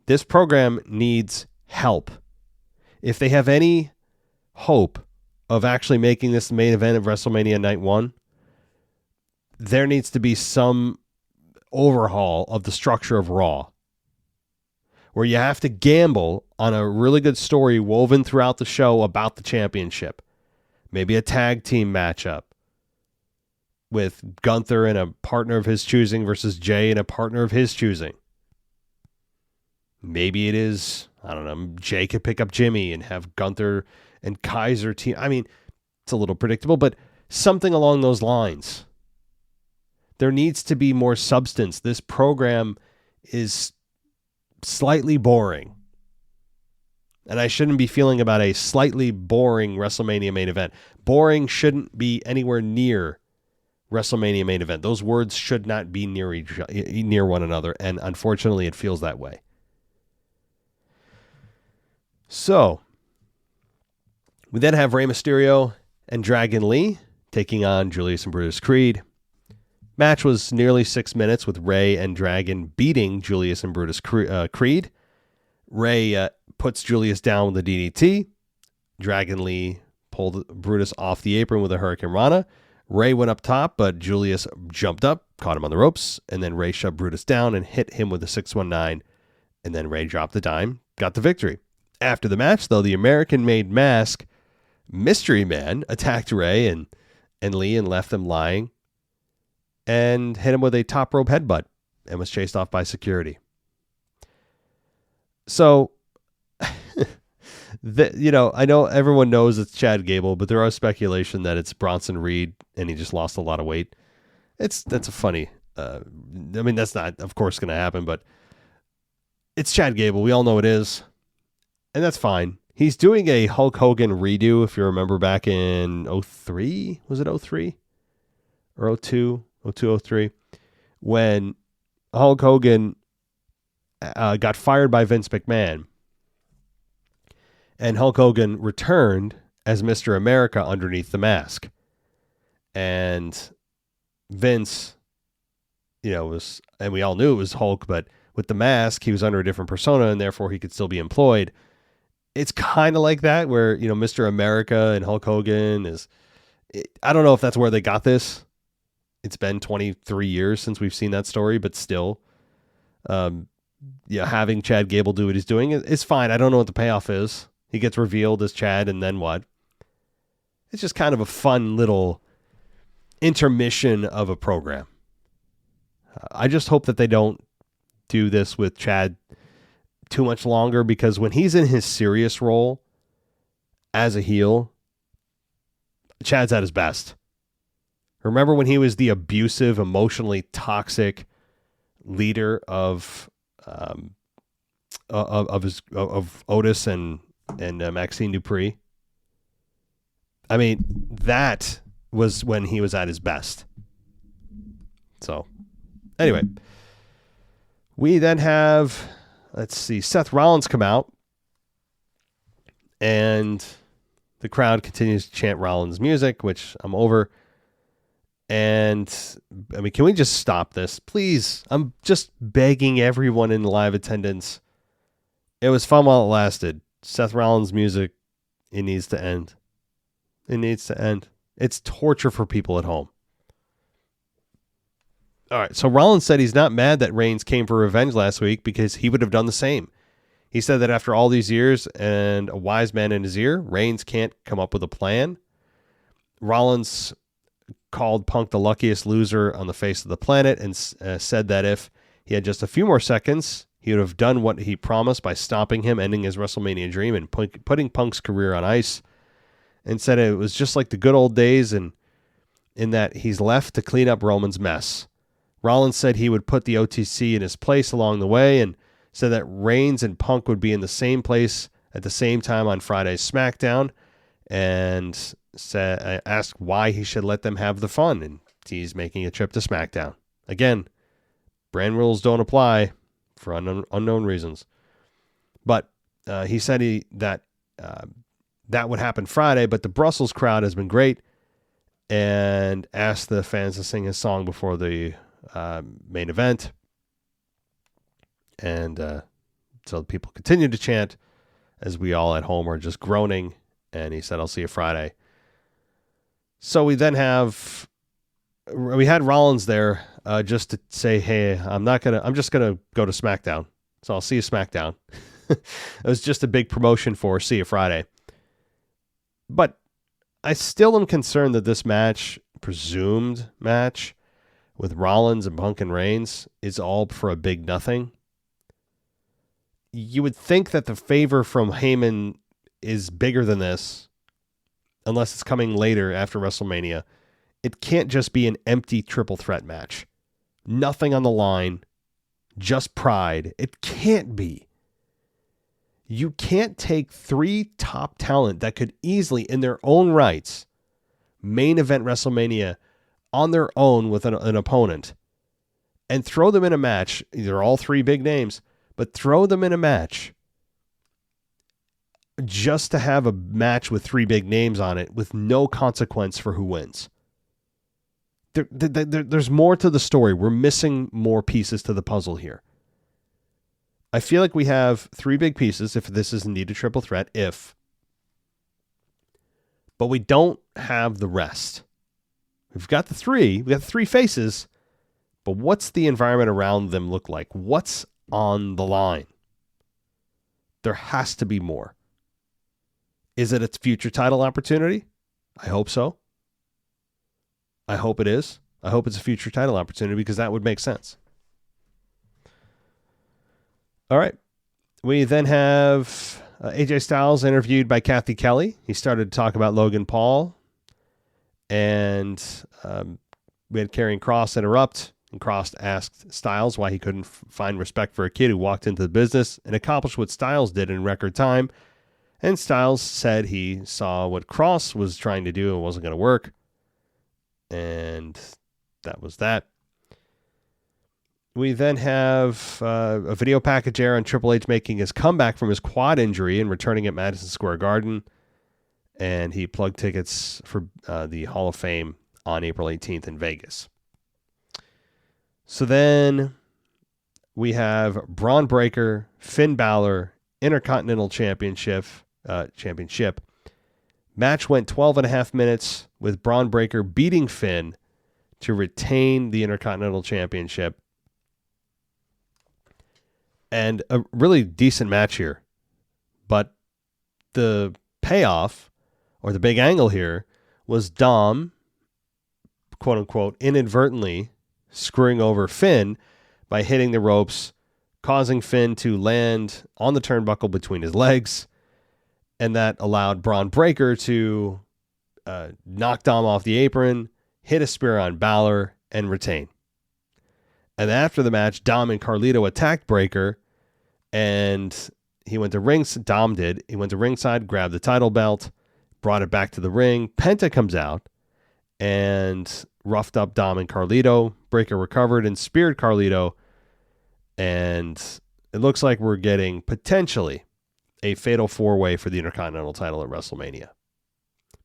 This program needs help. If they have any hope of actually making this the main event of WrestleMania Night 1, there needs to be some overhaul of the structure of Raw, where you have to gamble on a really good story woven throughout the show about the championship. Maybe a tag team matchup with Gunther and a partner of his choosing versus Jay and a partner of his choosing. Maybe it is, I don't know, Jay could pick up Jimmy and have Gunther and Kaiser team. I mean, it's a little predictable, but something along those lines. There needs to be more substance. This program is slightly boring. And I shouldn't be feeling about a slightly boring WrestleMania main event. Boring shouldn't be anywhere near WrestleMania main event. Those words should not be near one another, and unfortunately it feels that way. So, we then have Rey Mysterio and Dragon Lee taking on Julius and Brutus Creed. Match was nearly 6 minutes with Rey and Dragon beating Julius and Brutus Creed. Rey puts Julius down with a DDT. Dragon Lee pulled Brutus off the apron with a Hurricane Rana. Ray went up top, but Julius jumped up, caught him on the ropes, and then Ray shoved Brutus down and hit him with a 619, and then Ray dropped the dime, got the victory. After the match, though, the American-made mask Mystery Man attacked Ray and Lee and left them lying and hit him with a top rope headbutt and was chased off by security. So, I know everyone knows it's Chad Gable, but there are speculation that it's Bronson Reed and he just lost a lot of weight. That's a funny, that's not, of course, going to happen, but it's Chad Gable. We all know it is. And that's fine. He's doing a Hulk Hogan redo, if you remember back in 03. Was it 03? Or 02? 02, 03. When Hulk Hogan got fired by Vince McMahon. And Hulk Hogan returned as Mr. America underneath the mask. And Vince, was, and we all knew it was Hulk, but with the mask, he was under a different persona, and therefore he could still be employed. It's kind of like that, where, Mr. America and Hulk Hogan I don't know if that's where they got this. It's been 23 years since we've seen that story, but still, having Chad Gable do what he's doing is fine. I don't know what the payoff is. He gets revealed as Chad, and then what? It's just kind of a fun little intermission of a program. I just hope that they don't do this with Chad too much longer, because when he's in his serious role as a heel, Chad's at his best. Remember when he was the abusive, emotionally toxic leader of Otis and Maxine Dupree? I mean, that was when he was at his best. So, anyway, we then have, Seth Rollins come out, and the crowd continues to chant Rollins music, which I'm over. And, can we just stop this? Please, I'm just begging everyone in live attendance. It was fun while it lasted. Seth Rollins music, it needs to end. It needs to end. It's torture for people at home. All right, so Rollins said he's not mad that Reigns came for revenge last week because he would have done the same. He said that after all these years and a wise man in his ear, Reigns can't come up with a plan. Rollins called Punk the luckiest loser on the face of the planet and said that if he had just a few more seconds, he would have done what he promised by stopping him, ending his WrestleMania dream, and putting Punk's career on ice, and said it was just like the good old days and in that he's left to clean up Roman's mess. Rollins said he would put the OTC in his place along the way and said that Reigns and Punk would be in the same place at the same time on Friday's SmackDown, and asked why he should let them have the fun, and he's making a trip to SmackDown. Again, brand rules don't apply for unknown reasons. But he said that would happen Friday, but the Brussels crowd has been great and asked the fans to sing his song before the main event. And so people continue to chant as we all at home are just groaning. And he said, "I'll see you Friday." So we then we had Rollins there just to say, "Hey, I'm just going to go to SmackDown. So I'll see you SmackDown." It was just a big promotion for see you Friday. But I still am concerned that this presumed match with Rollins and Punk and Reigns is all for a big nothing. You would think that the favor from Heyman is bigger than this, unless it's coming later after WrestleMania. It can't just be an empty triple threat match. Nothing on the line, just pride. It can't be. You can't take three top talent that could easily, in their own rights, main event WrestleMania on their own with an opponent and throw them in a match. They're all three big names, but throw them in a match just to have a match with three big names on it with no consequence for who wins. There's more to the story. We're missing more pieces to the puzzle here. I feel like we have three big pieces if this is indeed a triple threat, but we don't have the rest. We've got the three faces, but what's the environment around them look like? What's on the line? There has to be more. Is it a future title opportunity? I hope so. I hope it is. I hope it's a future title opportunity because that would make sense. All right. We then have AJ Styles interviewed by Kathy Kelly. He started to talk about Logan Paul. And we had Karrion Kross interrupt. And Kross asked Styles why he couldn't find respect for a kid who walked into the business and accomplished what Styles did in record time. And Styles said he saw what Kross was trying to do and wasn't going to work. And that was that. We then have a video package air on Triple H making his comeback from his quad injury and returning at Madison Square Garden. And he plugged tickets for the Hall of Fame on April 18th in Vegas. So then we have Braun Breaker, Finn Balor, Intercontinental Championship. Match went 12 and a half minutes with Braun Breaker beating Finn to retain the Intercontinental Championship. And a really decent match here. But the payoff, or the big angle here, was Dom, quote unquote, inadvertently screwing over Finn by hitting the ropes, causing Finn to land on the turnbuckle between his legs. And that allowed Braun Breaker to knock Dom off the apron, hit a spear on Balor, and retain. And after the match, Dom and Carlito attacked Breaker, and he went to ringside. Dom did. He went to ringside, grabbed the title belt, brought it back to the ring. Penta comes out and roughed up Dom and Carlito. Breaker recovered and speared Carlito. And it looks like we're getting potentially a fatal four-way for the Intercontinental title at WrestleMania.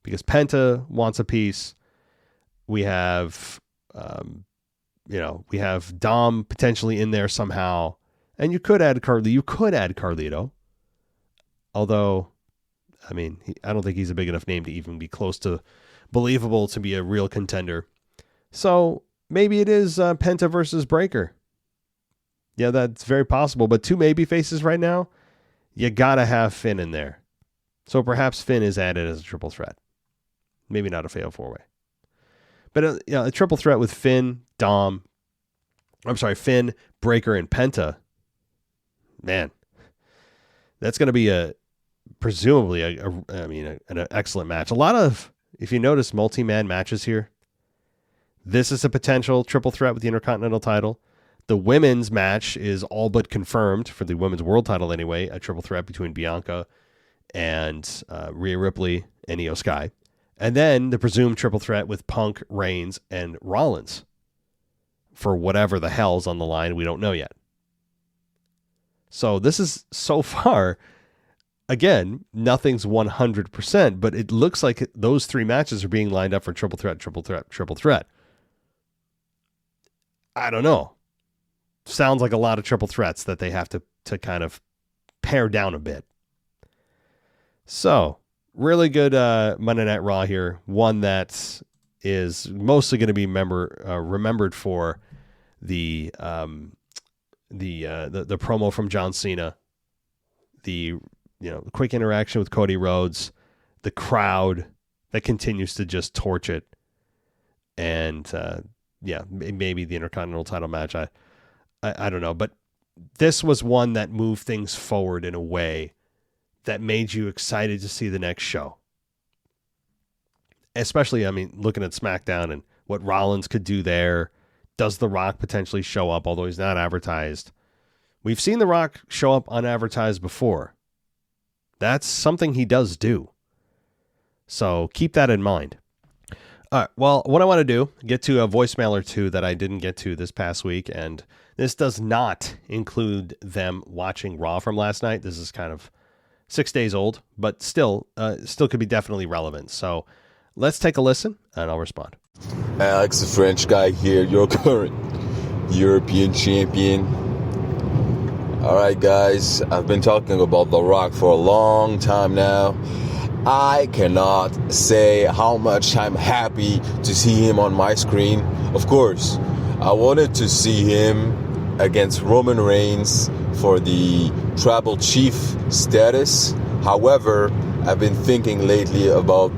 Because Penta wants a piece. We have, we have Dom potentially in there somehow. And you could add Carlito. Although, I mean, I don't think he's a big enough name to even be close to believable to be a real contender. So maybe it is Penta versus Breaker. Yeah, that's very possible. But two baby faces right now, you got to have Finn in there. So perhaps Finn is added as a triple threat. Maybe not a fatal four-way. But a triple threat with Finn, Finn, Breaker, and Penta. Man, that's going to be presumably an excellent match. A lot of, if you notice, multi-man matches here. This is a potential triple threat with the Intercontinental title. The women's match is all but confirmed for the women's world title anyway, a triple threat between Bianca and Rhea Ripley and Io Sky. And then the presumed triple threat with Punk, Reigns, and Rollins for whatever the hell's on the line. We don't know yet. So this is so far, again, nothing's 100%, but it looks like those three matches are being lined up for triple threat, triple threat, triple threat. I don't know. Sounds like a lot of triple threats that they have to kind of pare down a bit. So, really good Monday Night Raw here. One that is mostly going to be remembered for the promo from John Cena, the quick interaction with Cody Rhodes, the crowd that continues to just torch it, and maybe the Intercontinental title match. I don't know, but this was one that moved things forward in a way that made you excited to see the next show. Especially, looking at SmackDown and what Rollins could do there. Does The Rock potentially show up, although he's not advertised? We've seen The Rock show up unadvertised before. That's something he does do. So keep that in mind. All right, well, what I want to do, get to a voicemail or two that I didn't get to this past week, and this does not include them watching Raw from last night. This is kind of 6 days old, but still could be definitely relevant. So let's take a listen, and I'll respond. Alex, the French guy here, your current European champion. All right, guys, I've been talking about The Rock for a long time now, I cannot say how much I'm happy to see him on my screen. Of course, I wanted to see him against Roman Reigns for the tribal chief status. However, I've been thinking lately about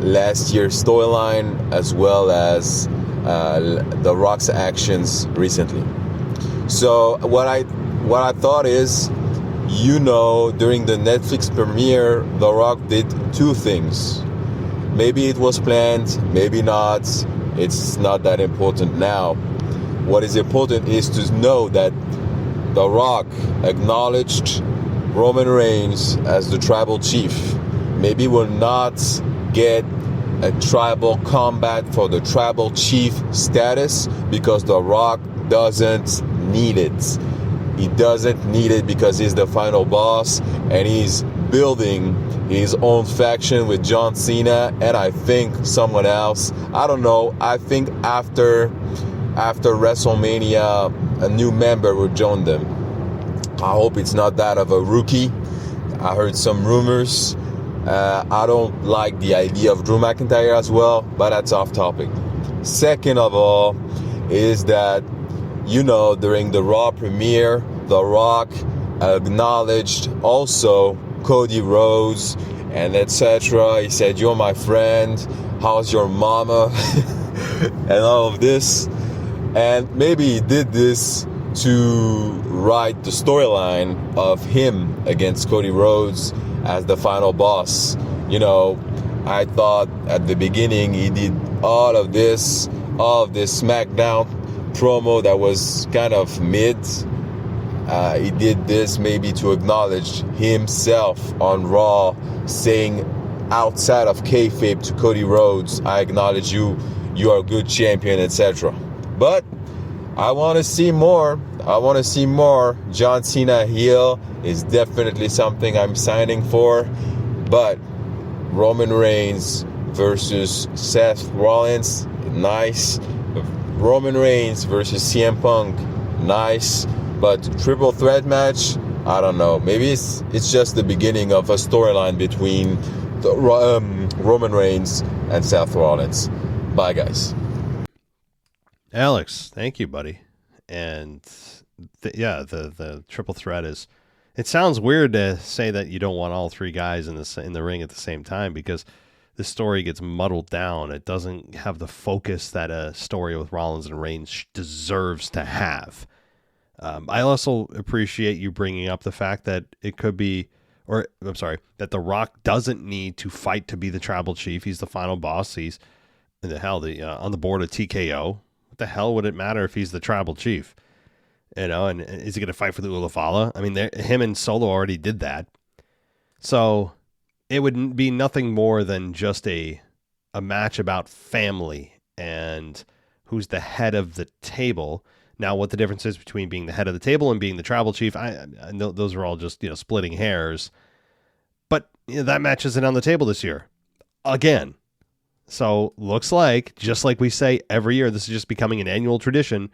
last year's storyline as well as The Rock's actions recently. So what I thought is, during the Netflix premiere, The Rock did two things. Maybe it was planned, maybe not. It's not that important now. What is important is to know that The Rock acknowledged Roman Reigns as the tribal chief. Maybe we'll not get a tribal combat for the tribal chief status because The Rock doesn't need it. He doesn't need it because he's the final boss and he's building his own faction with John Cena and I think someone else. I don't know. I think after WrestleMania, a new member will join them. I hope it's not that of a rookie. I heard some rumors. I don't like the idea of Drew McIntyre as well, but that's off topic. Second of all is that, during the Raw premiere, The Rock acknowledged also Cody Rhodes and etc. He said, "You're my friend. How's your mama?" and all of this. And maybe he did this to write the storyline of him against Cody Rhodes as the final boss. I thought at the beginning he did all of this SmackDown promo that was kind of mid. He did this maybe to acknowledge himself on Raw, saying outside of kayfabe to Cody Rhodes, "I acknowledge you are a good champion," etc. But I want to see more. John Cena heel is definitely something I'm signing for. But Roman Reigns versus Seth Rollins, nice. Roman Reigns versus CM Punk, nice. But triple threat match, I don't know. Maybe it's just the beginning of a storyline between Roman Reigns and Seth Rollins. Bye, guys. Alex, thank you, buddy. And the triple threat is. It sounds weird to say that you don't want all three guys in the ring at the same time because the story gets muddled down. It doesn't have the focus that a story with Rollins and Reigns deserves to have. I also appreciate you bringing up the fact that it could be, that The Rock doesn't need to fight to be the tribal chief. He's the final boss. He's on the board of TKO. What the hell would it matter if he's the tribal chief? And is he going to fight for the Ulafala? I mean, him and Solo already did that. So it would be nothing more than just a match about family and who's the head of the table. Now, what the difference is between being the head of the table and being the tribal chief, I know those are all just, splitting hairs. But that match isn't on the table this year. Again. So looks like, just like we say every year, this is just becoming an annual tradition.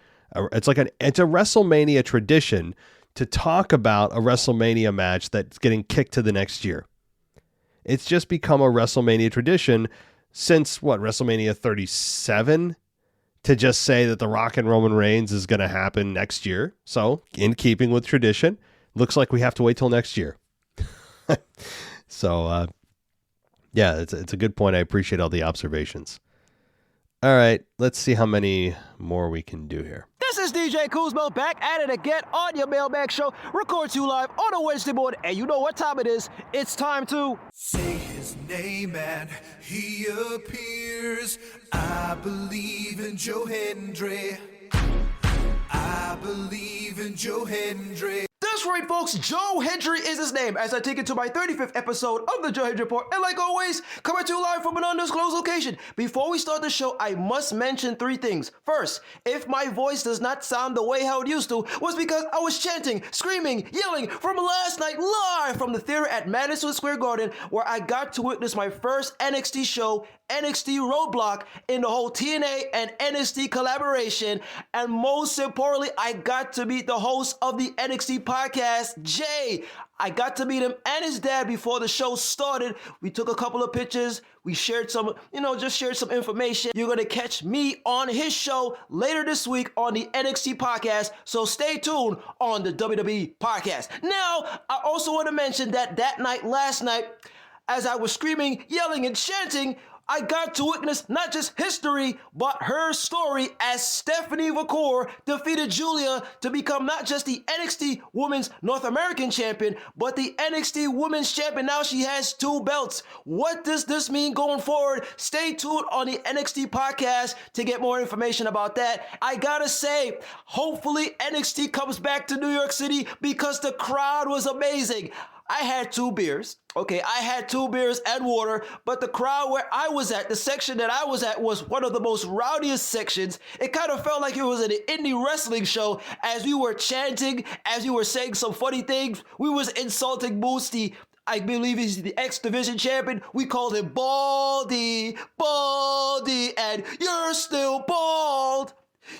It's a WrestleMania tradition to talk about a WrestleMania match that's getting kicked to the next year. It's just become a WrestleMania tradition since WrestleMania 37 to just say that The Rock and Roman Reigns is going to happen next year. So in keeping with tradition, looks like we have to wait till next year. So, it's a good point. I appreciate all the observations. All right, let's see how many more we can do here. This is DJ Kuzmo back at it again on your Mailbag Show. Record you live on a Wednesday morning, and you know what time it is. It's time to say his name and he appears. I believe in Joe Hendry. I believe in Joe Hendry. That's right, folks. Joe Hendry is his name as I take it to my 35th episode of the Joe Hendry Report. And like always, coming to you live from an undisclosed location. Before we start the show, I must mention three things. First, if my voice does not sound the way how it used to, was because I was chanting, screaming, yelling from last night live from the theater at Madison Square Garden, where I got to witness my first NXT show, NXT Roadblock, in the whole TNA and NXT collaboration. And most importantly, I got to meet the host of the NXT podcast, podcast, Jay. I got to meet him and his dad before the show started. We took a couple of pictures. We shared some, just shared some information. You're going to catch me on his show later this week on the NXT podcast. So stay tuned on the WWE podcast. Now, I also want to mention that last night, as I was screaming, yelling, and chanting, I got to witness not just history, but her story as Stephanie McCool defeated Julia to become not just the NXT Women's North American Champion, but the NXT Women's Champion. Now she has 2 belts. What does this mean going forward? Stay tuned on the NXT podcast to get more information about that. I gotta say, hopefully NXT comes back to New York City because the crowd was amazing. I had 2 beers. Okay, I had 2 beers and water, but the crowd where I was at, the section that I was at, was one of the most rowdiest sections. It kind of felt like it was an indie wrestling show as we were chanting, as we were saying some funny things. We was insulting Moosty. I believe he's the X Division champion. We called him Baldy, and you're still bald.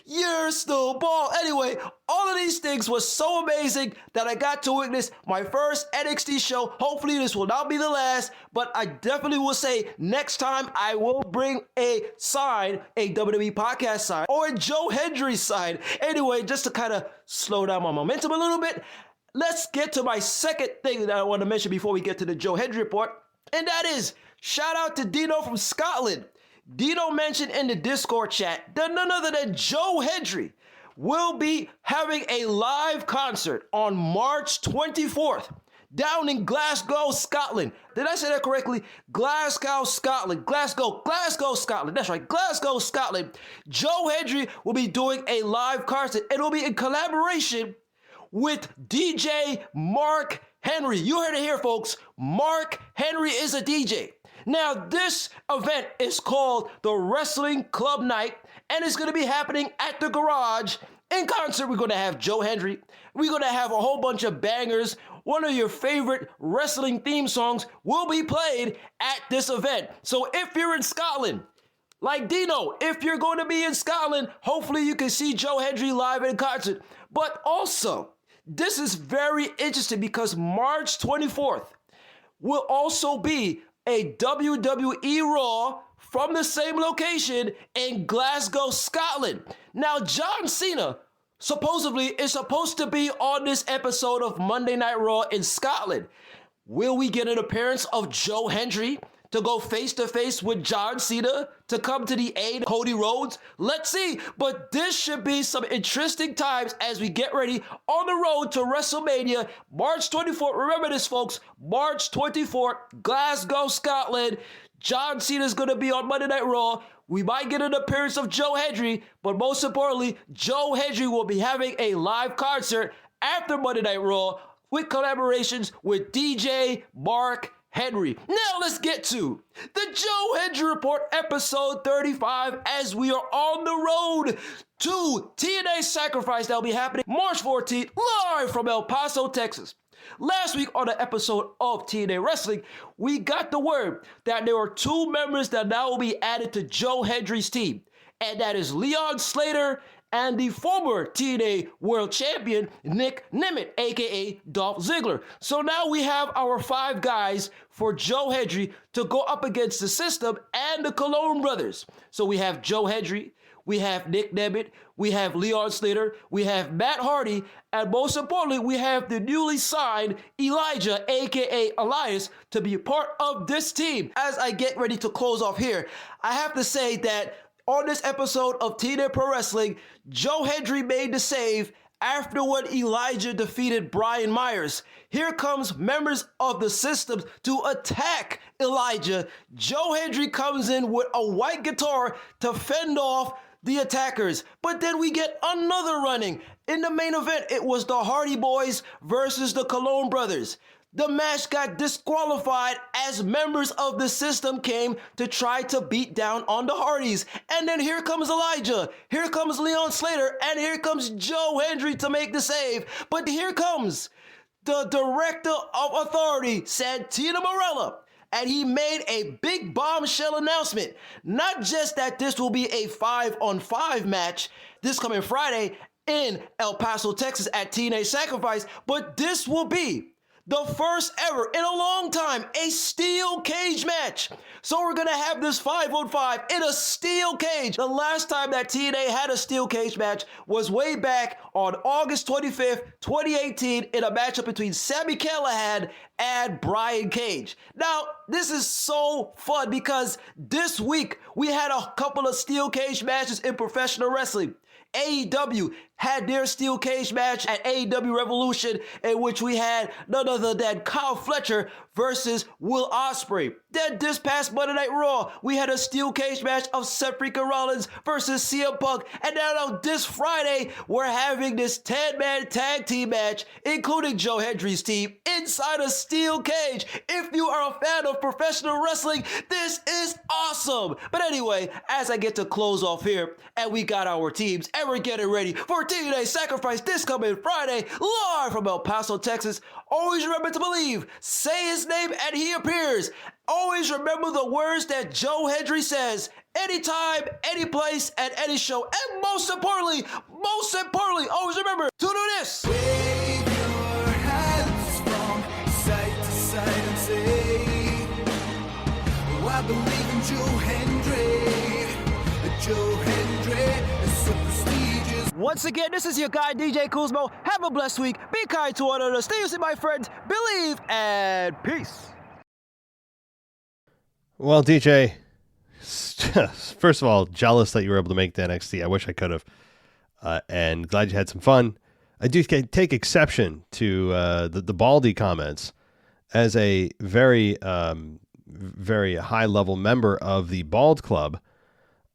You're still bald. Anyway, all of these things were so amazing that I got to witness my first NXT show. Hopefully this will not be the last, but I definitely will say next time I will bring a sign, a WWE podcast sign, or a Joe Hendry sign. Anyway, just to kind of slow down my momentum a little bit, let's get to my second thing that I want to mention before we get to the Joe Hendry report, and that is shout out to Dino from Scotland. Dino mentioned in the Discord chat that none other than Joe Hendry will be having a live concert on March 24th down in Glasgow, Scotland. Did I say that correctly? Glasgow, Scotland. Glasgow, Scotland. That's right, Glasgow, Scotland. Joe Hendry will be doing a live concert. It will be in collaboration with DJ Mark Henry. You heard it here, folks. Mark Henry is a DJ. Now, this event is called the Wrestling Club Night, and it's going to be happening at the Garage. In concert, we're going to have Joe Hendry. We're going to have a whole bunch of bangers. One of your favorite wrestling theme songs will be played at this event. So if you're in Scotland, like Dino, if you're going to be in Scotland, hopefully you can see Joe Hendry live in concert. But also, this is very interesting because March 24th will also be a WWE Raw from the same location in Glasgow, Scotland. Now, John Cena supposedly is supposed to be on this episode of Monday Night Raw in Scotland. Will we get an appearance of Joe Hendry to go face-to-face with John Cena to come to the aid of Cody Rhodes? Let's see. But this should be some interesting times as we get ready on the road to WrestleMania, March 24th. Remember this, folks. March 24th, Glasgow, Scotland. John Cena is going to be on Monday Night Raw. We might get an appearance of Joe Hendry, but most importantly, Joe Hendry will be having a live concert after Monday Night Raw with collaborations with DJ Mark Henry. Now let's get to the Joe Hendry Report, episode 35, as we are on the road to TNA Sacrifice that will be happening March 14th, live from El Paso, Texas. Last week on the episode of TNA Wrestling, we got the word that there are 2 members that now will be added to Joe Hendry's team, and that is Leon Slater and the former TNA World Champion, Nick Nemeth, aka Dolph Ziggler. So now we have our 5 guys for Joe Hendry to go up against the System and the Cologne Brothers. So we have Joe Hendry, we have Nick Nemeth, we have Leon Slater, we have Matt Hardy, and most importantly, we have the newly signed Elijah, aka Elias, to be part of this team. As I get ready to close off here, I have to say that on this episode of TNA Pro Wrestling, Joe Hendry made the save after when Elijah defeated Brian Myers. Here comes members of the System to attack Elijah. Joe Hendry comes in with a white guitar to fend off the attackers. But then we get another running. In the main event, it was the Hardy Boys versus the Cologne Brothers. The match got disqualified as members of the System came to try to beat down on the Hardys. And then here comes Elijah, here comes Leon Slater, and here comes Joe Hendry to make the save. But here comes the Director of Authority, Santino Marella, and he made a big bombshell announcement. Not just that this will be a 5-on-5 match this coming Friday in El Paso, Texas at TNA Sacrifice, but this will be the first ever in a long time, a steel cage match. So we're going to have this 5-on-5 in a steel cage. The last time that TNA had a steel cage match was way back on August 25th, 2018 in a matchup between Sami Callihan and Brian Cage. Now, this is so fun because this week we had a couple of steel cage matches in professional wrestling. AEW had their steel cage match at AEW Revolution, in which we had none other than Kyle Fletcher versus Will Ospreay. Then this past Monday Night Raw, we had a steel cage match of Seth freaking Rollins versus CM Punk. And now on this Friday, we're having this 10-man tag team match, including Joe Hendry's team, inside a steel cage. If you are a fan of professional wrestling, this is awesome. But anyway, as I get to close off here, and we got our teams, and we're getting ready for TNA Sacrifice this coming Friday, live from El Paso, Texas. Always remember to believe, say his name and he appears. Always remember the words that Joe Hendry says, anytime, any place, at any show. And most importantly, always remember to do this. Wave your hands from side to side and say, oh, I believe in Joe Hendry. Joe Hendry is so prestigious. Once again, this is your guy, DJ Kuzmo. Have a blessed week. Be kind to one another. Stay safe, my friends. Believe and peace. Well, DJ, first of all, jealous that you were able to make the NXT. I wish I could have. And glad you had some fun. I do take exception to the Baldy comments. As a very, very high-level member of the Bald Club,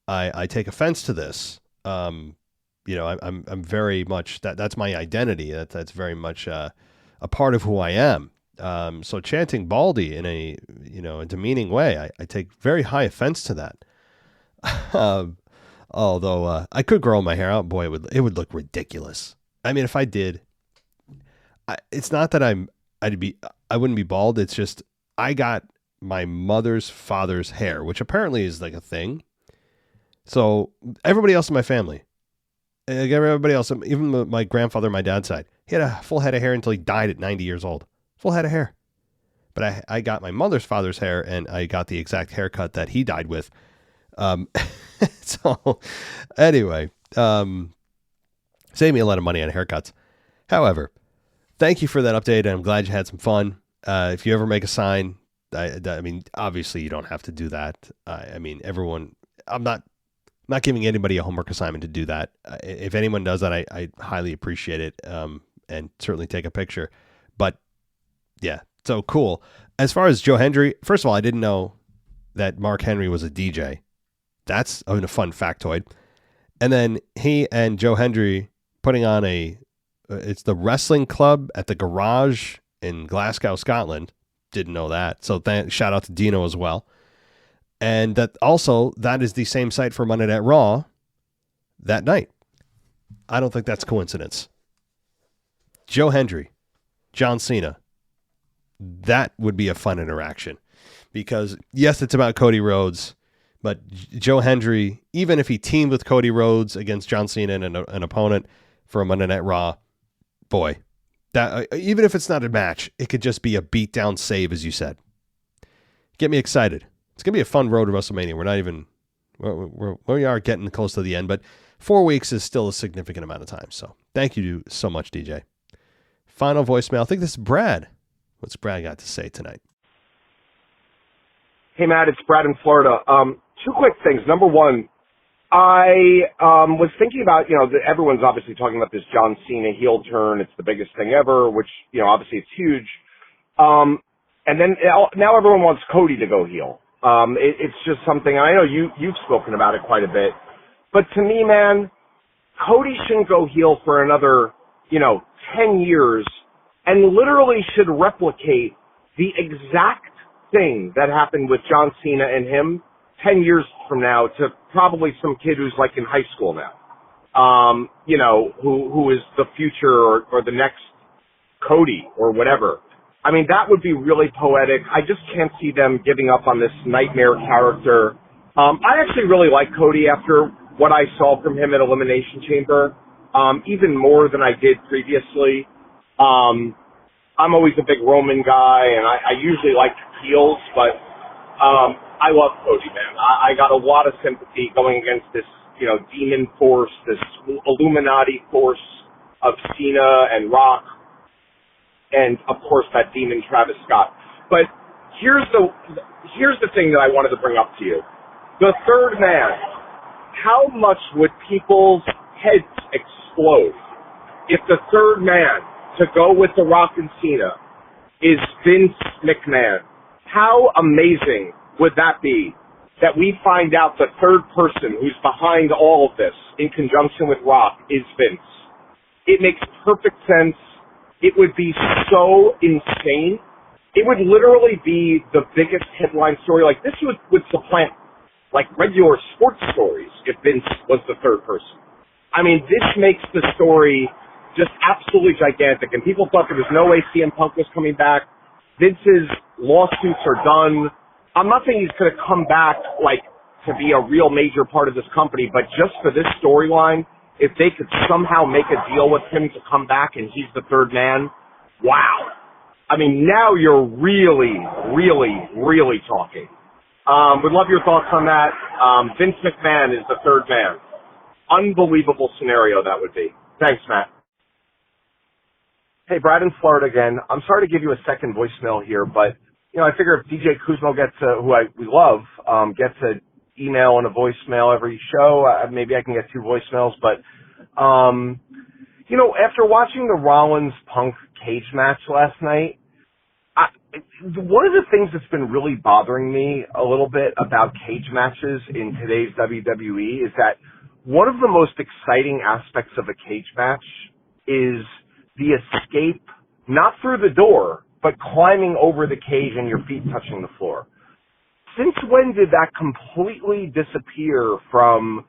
I take offense to this. You know, I'm very much that's my identity. That's very much a part of who I am. So chanting Baldy in a demeaning way, I take very high offense to that. Although I could grow my hair out, boy, it would look ridiculous. I mean, if I did, it's not that I wouldn't be bald. It's just I got my mother's father's hair, which apparently is like a thing. So everybody else in my family, everybody else, even my grandfather, my dad's side, he had a full head of hair until he died at 90 years old. Full head of hair. But I got my mother's father's hair, and I got the exact haircut that he died with. So anyway, saved me a lot of money on haircuts. However, thank you for that update, and I'm glad you had some fun. If you ever make a sign, I mean, obviously you don't have to do that. I mean, everyone, I'm not giving anybody a homework assignment to do that. If anyone does that, I highly appreciate it, and certainly take a picture. But yeah, so cool. As far as Joe Hendry, first of all, I didn't know that Mark Henry was a DJ. That's a fun factoid. And then he and Joe Hendry putting on it's the wrestling club at the Garage in Glasgow, Scotland. Didn't know that. So shout out to Dino as well. And that is the same site for Monday Night Raw that night. I don't think that's coincidence. Joe Hendry, John Cena. That would be a fun interaction because yes, it's about Cody Rhodes, but Joe Hendry, even if he teamed with Cody Rhodes against John Cena and an opponent for a Monday Night Raw, boy, that even if it's not a match, it could just be a beatdown save, as you said. Get me excited. It's going to be a fun road to WrestleMania. We're not even, we are getting close to the end, but 4 weeks is still a significant amount of time. So thank you so much, DJ. Final voicemail. I think this is Brad. What's Brad got to say tonight? Hey, Matt, it's Brad in Florida. Two quick things. Number one, I was thinking about, everyone's obviously talking about this John Cena heel turn. It's the biggest thing ever, which, obviously it's huge. And then now everyone wants Cody to go heel. It's just something, I know you've spoken about it quite a bit, but to me, man, Cody shouldn't go heel for another, 10 years and literally should replicate the exact thing that happened with John Cena and him 10 years from now to probably some kid who's like in high school now, who is the future or the next Cody or whatever. I mean, that would be really poetic. I just can't see them giving up on this nightmare character. I actually really like Cody after what I saw from him at Elimination Chamber. even more than I did previously. I'm always a big Roman guy, and I usually like heels, but I love Cody, man. I got a lot of sympathy going against this, demon force, this Illuminati force of Cena and Rock, and of course that demon Travis Scott. But here's the thing that I wanted to bring up to you. The third man. How much would people's heads explode if the third man to go with The Rock and Cena is Vince McMahon? How amazing would that be that we find out the third person who's behind all of this in conjunction with Rock is Vince? It makes perfect sense. It would be so insane. It would literally be the biggest headline story. Like, this would supplant, like, regular sports stories if Vince was the third person. I mean, this makes the story just absolutely gigantic. And people thought there was no way CM Punk was coming back. Vince's lawsuits are done. I'm not saying he's going to come back, like, to be a real major part of this company, but just for this storyline, if they could somehow make a deal with him to come back and he's the third man, wow. I mean, now you're really, really, really talking. Would love your thoughts on that. Vince McMahon is the third man. Unbelievable scenario that would be. Thanks, Matt. Hey, Brad in Florida again. I'm sorry to give you a second voicemail here, but I figure if DJ Kuzmo gets we love, gets an email and a voicemail every show, maybe I can get 2 voicemails. But after watching the Rollins-Punk cage match last night, one of the things that's been really bothering me a little bit about cage matches in today's WWE is that one of the most exciting aspects of a cage match is the escape, not through the door, but climbing over the cage and your feet touching the floor. Since when did that completely disappear from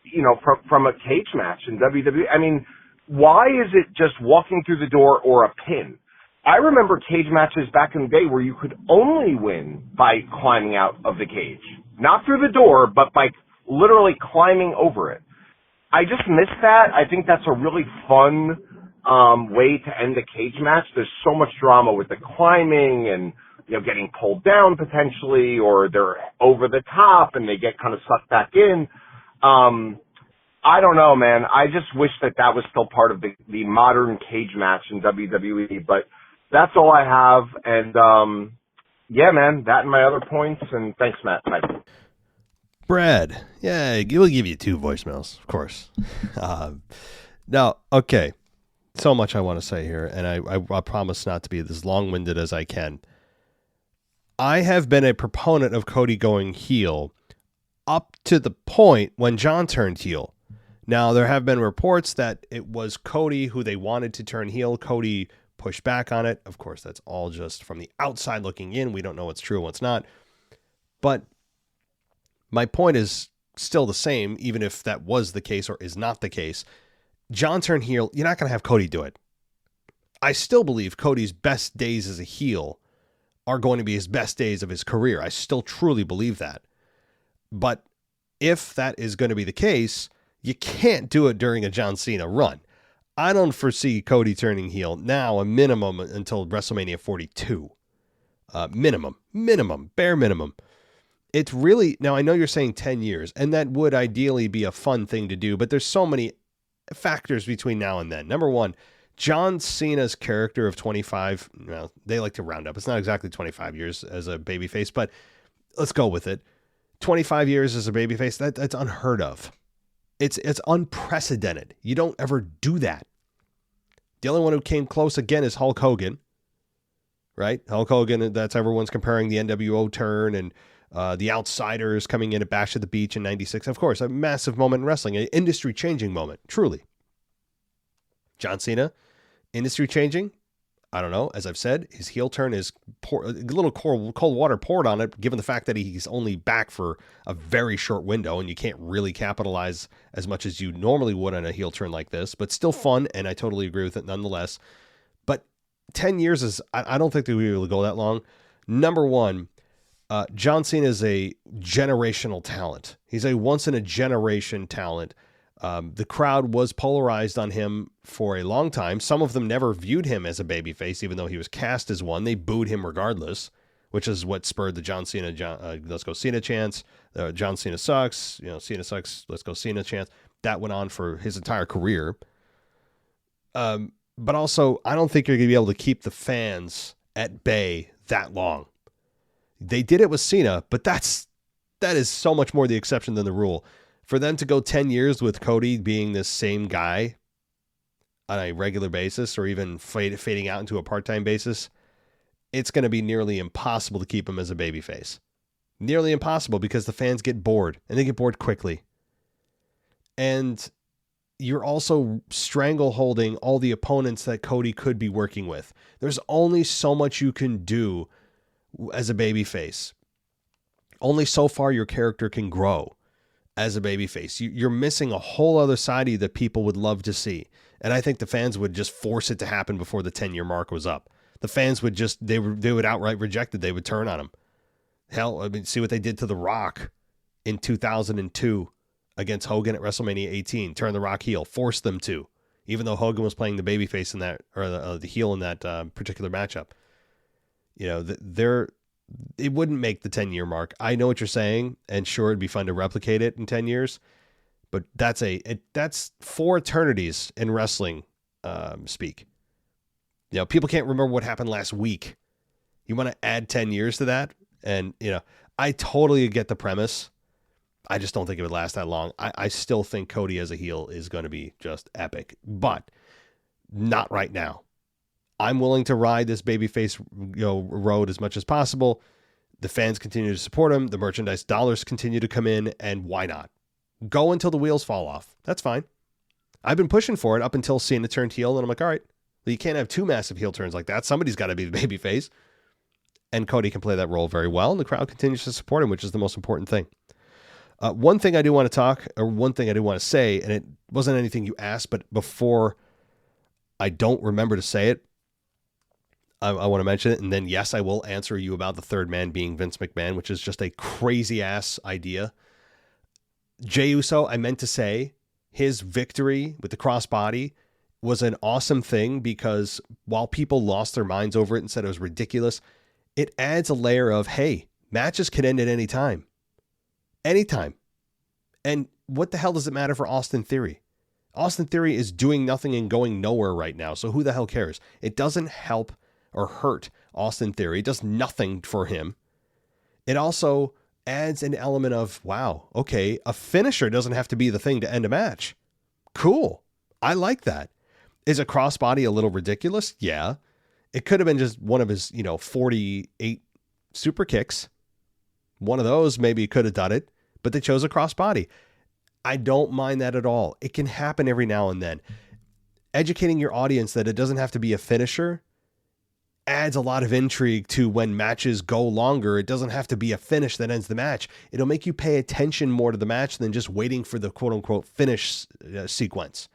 a cage match in WWE? I mean, why is it just walking through the door or a pin? I remember cage matches back in the day where you could only win by climbing out of the cage. Not through the door, but by literally climbing over it. I just miss that. I think that's a really fun way to end a cage match. There's so much drama with the climbing and getting pulled down potentially, or they're over the top and they get kind of sucked back in. I don't know, man. I just wish that was still part of the modern cage match in WWE, but that's all I have. And, yeah, man, that and my other points. And thanks, Matt. Bye. Brad, yeah, we'll give you 2 voicemails, of course. Now, okay, so much I want to say here, and I promise not to be as long-winded as I can. I have been a proponent of Cody going heel up to the point when John turned heel. Now, there have been reports that it was Cody who they wanted to turn heel. Cody pushed back on it. Of course, that's all just from the outside looking in. We don't know what's true and what's not. But my point is still the same, even if that was the case or is not the case. John turned heel. You're not going to have Cody do it. I still believe Cody's best days as a heel are going to be his best days of his career. I still truly believe that. But if that is going to be the case, you can't do it during a John Cena run. I don't foresee Cody turning heel now, a minimum until WrestleMania 42. Minimum, bare minimum. It's really, now I know you're saying 10 years, and that would ideally be a fun thing to do, but there's so many factors between now and then. Number one, John Cena's character of 25, well, they like to round up. It's not exactly 25 years as a babyface, but let's go with it. 25 years as a babyface, that's unheard of. It's unprecedented. You don't ever do that. The only one who came close again is Hulk Hogan, right? Hulk Hogan, that's everyone's comparing the NWO turn and the Outsiders coming in at Bash at the Beach in 96. Of course, a massive moment in wrestling, an industry-changing moment, truly. John Cena, industry-changing? I don't know. As I've said, his heel turn is a little cold water poured on it, given the fact that he's only back for a very short window, and you can't really capitalize as much as you normally would on a heel turn like this, but still fun, and I totally agree with it nonetheless. But 10 years is, I don't think that we will go that long. Number one, John Cena is a generational talent. He's a once-in-a-generation talent. The crowd was polarized on him for a long time. Some of them never viewed him as a babyface, even though he was cast as one. They booed him regardless, which is what spurred the John Cena, let's go Cena chants. John Cena sucks, Cena sucks, let's go Cena chants. That went on for his entire career. But also, I don't think you're going to be able to keep the fans at bay that long. They did it with Cena, but that is so much more the exception than the rule. For them to go 10 years with Cody being this same guy on a regular basis, or even fading out into a part-time basis, it's going to be nearly impossible to keep him as a babyface. Nearly impossible, because the fans get bored, and they get bored quickly. And you're also strangleholding all the opponents that Cody could be working with. There's only so much you can do as a babyface. Only so far your character can grow as a babyface. You're missing a whole other side of you that people would love to see. And I think the fans would just force it to happen before the 10-year mark was up. The fans would they would outright reject it. They would turn on him. Hell, I mean, see what they did to The Rock in 2002 against Hogan at WrestleMania 18. Turn The Rock heel. Forced them to. Even though Hogan was playing the babyface in that, or the heel in that particular matchup. It wouldn't make the 10-year mark. I know what you're saying, and sure, it'd be fun to replicate it in 10 years, but that's 4 eternities in wrestling speak. People can't remember what happened last week. You want to add 10 years to that? And, I totally get the premise. I just don't think it would last that long. I still think Cody as a heel is going to be just epic, but not right now. I'm willing to ride this babyface road as much as possible. The fans continue to support him. The merchandise dollars continue to come in, and why not? Go until the wheels fall off. That's fine. I've been pushing for it up until Cena turned heel, and I'm like, all right, well, you can't have 2 massive heel turns like that. Somebody's got to be the babyface. And Cody can play that role very well, and the crowd continues to support him, which is the most important thing. One thing I do want to say, and it wasn't anything you asked, but before I don't remember to say it, I want to mention it, and then, yes, I will answer you about the third man being Vince McMahon, which is just a crazy-ass idea. Jey Uso, I meant to say, his victory with the crossbody was an awesome thing, because while people lost their minds over it and said it was ridiculous, it adds a layer of, hey, matches can end at any time. Anytime. And what the hell does it matter for Austin Theory? Austin Theory is doing nothing and going nowhere right now, so who the hell cares? It doesn't help or hurt Austin Theory. It does nothing for him. It also adds an element of, wow, okay, a finisher doesn't have to be the thing to end a match. Cool. I like that. Is a crossbody a little ridiculous? Yeah. It could have been just one of his, 48 super kicks. One of those maybe could have done it, but they chose a crossbody. I don't mind that at all. It can happen every now and then. Educating your audience that it doesn't have to be a finisher adds a lot of intrigue to when matches go longer. It doesn't have to be a finish that ends the match. It'll make you pay attention more to the match than just waiting for the quote unquote finish sequence.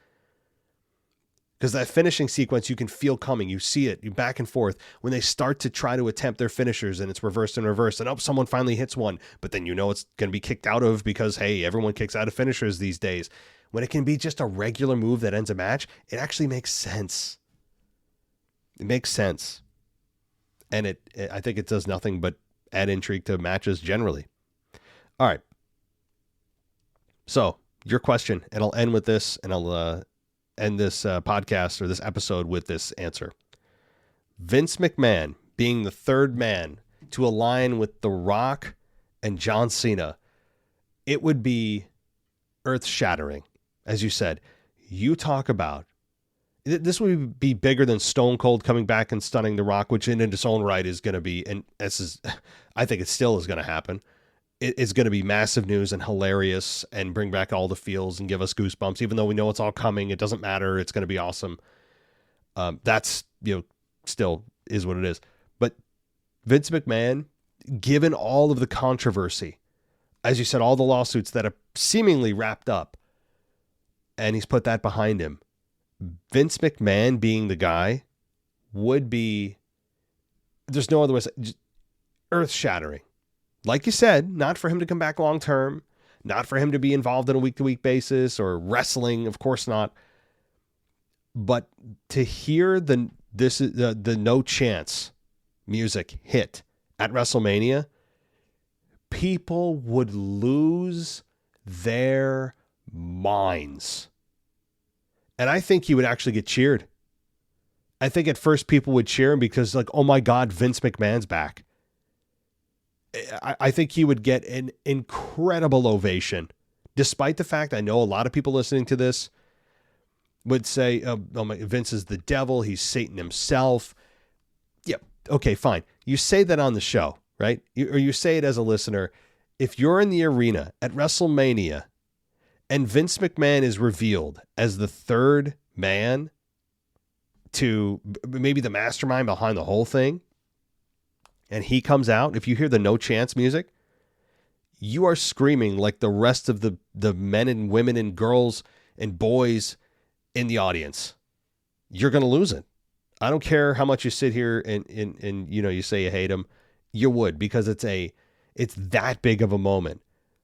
Because that finishing sequence, you can feel coming. You see it, you back and forth. When they start to try to attempt their finishers and it's reversed and reversed, and someone finally hits one, but then it's going to be kicked out of because, hey, everyone kicks out of finishers these days. When it can be just a regular move that ends a match, it actually makes sense. It makes sense. And I think it does nothing but add intrigue to matches generally. All right. So, your question, and I'll end with this, and I'll end this podcast or this episode with this answer. Vince McMahon being the third man to align with The Rock and John Cena, it would be earth-shattering. As you said, you talk about, this would be bigger than Stone Cold coming back and stunning The Rock, which in its own right is going to be, and I think it still is going to happen. It's going to be massive news and hilarious and bring back all the feels and give us goosebumps, even though we know it's all coming. It doesn't matter. It's going to be awesome. That's, still is what it is. But Vince McMahon, given all of the controversy, as you said, all the lawsuits that are seemingly wrapped up, and he's put that behind him, Vince McMahon being the guy would be, there's no other way, earth shattering. Like you said, not for him to come back long term, not for him to be involved on a week-to-week basis or wrestling, of course not. But to hear the No Chance music hit at WrestleMania, people would lose their minds. And I think he would actually get cheered. I think at first people would cheer him because, like, oh my God, Vince McMahon's back. I think he would get an incredible ovation, despite the fact I know a lot of people listening to this would say, Vince is the devil. He's Satan himself. Yep. Okay, fine. You say that on the show, right? Or you say it as a listener. If you're in the arena at WrestleMania and Vince McMahon is revealed as the third man to maybe the mastermind behind the whole thing, and he comes out, if you hear the No Chance music, you are screaming like the rest of the men and women and girls and boys in the audience. You're going to lose it. I don't care how much you sit here and you say you hate him. You would, because it's that big of a moment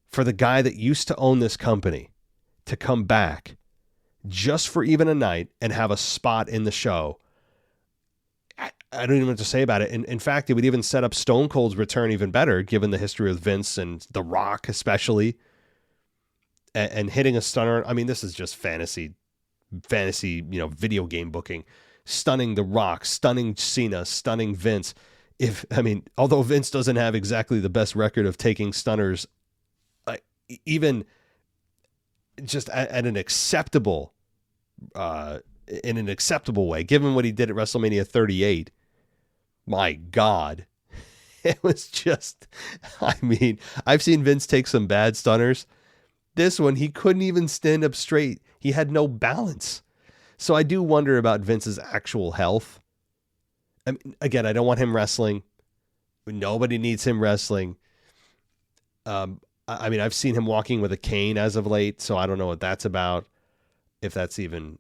for the guy that used to own this company to come back just for even a night and have a spot in the show. I don't even know what to say about it. In fact, it would even set up Stone Cold's return even better, given the history with Vince and The Rock, especially, and hitting a stunner. I mean, this is just fantasy, video game booking, stunning The Rock, stunning Cena, stunning Vince. Although Vince doesn't have exactly the best record of taking stunners, even just at an acceptable, in an acceptable way, given what he did at WrestleMania 38. My God, it was just, I've seen Vince take some bad stunners. This one, he couldn't even stand up straight. He had no balance. So I do wonder about Vince's actual health. Again, I don't want him wrestling. Nobody needs him wrestling. I've seen him walking with a cane as of late, so I don't know what that's about, if that's even,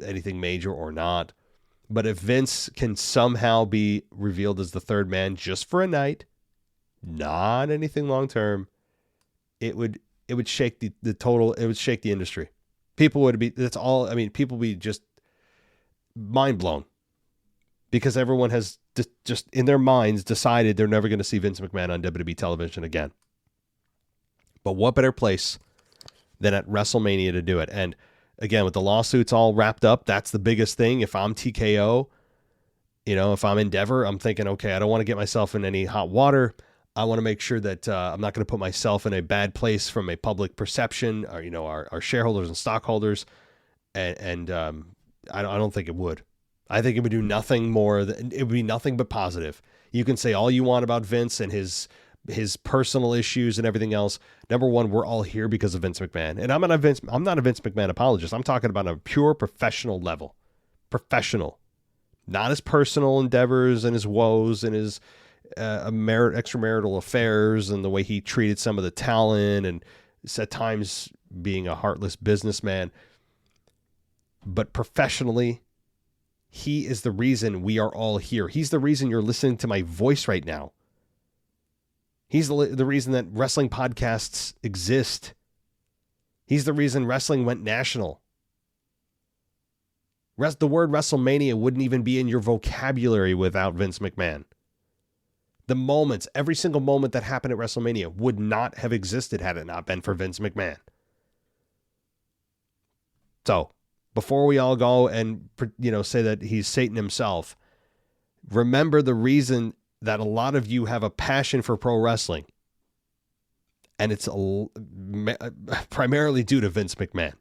anything major or not. But if Vince can somehow be revealed as the third man just for a night, not anything long term, it would shake the total, it would shake the industry. People would be, people would be just mind blown, because everyone has just in their minds decided they're never going to see Vince McMahon on WWE television again. But what better place than at WrestleMania to do it? And again, with the lawsuits all wrapped up, that's the biggest thing. If I'm TKO, if I'm Endeavor, I'm thinking, okay, I don't want to get myself in any hot water. I want to make sure that I'm not going to put myself in a bad place from a public perception, or our shareholders and stockholders. And I don't think it would. I think it would do nothing more. It would be nothing but positive. You can say all you want about Vince and his personal issues and everything else. Number one, we're all here because of Vince McMahon. And I'm not a Vince McMahon apologist. I'm talking about a pure professional level. Professional. Not his personal endeavors and his woes and his extramarital affairs and the way he treated some of the talent and at times being a heartless businessman. But professionally, he is the reason we are all here. He's the reason you're listening to my voice right now. He's the reason that wrestling podcasts exist. He's the reason wrestling went national. The word WrestleMania wouldn't even be in your vocabulary without Vince McMahon. The moments, every single moment that happened at WrestleMania would not have existed had it not been for Vince McMahon. So, before we all go and say that he's Satan himself, remember the reason that a lot of you have a passion for pro wrestling. And it's primarily due to Vince McMahon.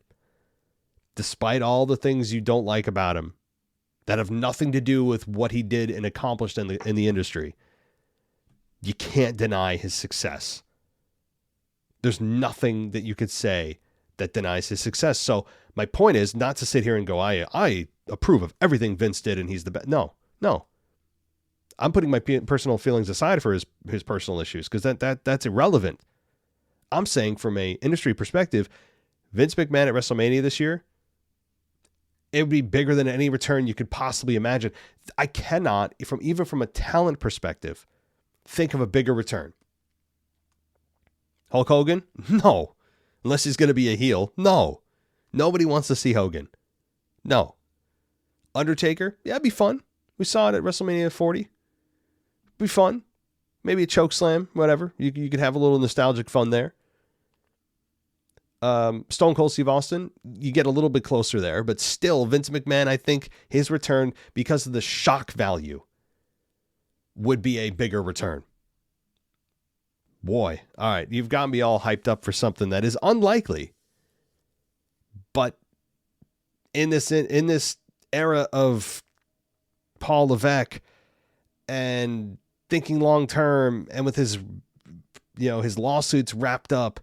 Despite all the things you don't like about him that have nothing to do with what he did and accomplished in the industry, you can't deny his success. There's nothing that you could say that denies his success. So my point is not to sit here and go, I approve of everything Vince did and he's the best. No. I'm putting my personal feelings aside for his personal issues, because that's irrelevant. I'm saying from a industry perspective, Vince McMahon at WrestleMania this year, it would be bigger than any return you could possibly imagine. I cannot, even from a talent perspective, think of a bigger return. Hulk Hogan? No. Unless he's going to be a heel. No. Nobody wants to see Hogan. No. Undertaker? Yeah, it'd be fun. We saw it at WrestleMania 40. Be fun. Maybe a choke slam, whatever. You could have a little nostalgic fun there. Stone Cold Steve Austin, you get a little bit closer there, but still, Vince McMahon, I think his return, because of the shock value, would be a bigger return. Boy, all right, you've got me all hyped up for something that is unlikely, but in this era of Paul Levesque and thinking long term, and with his lawsuits wrapped up,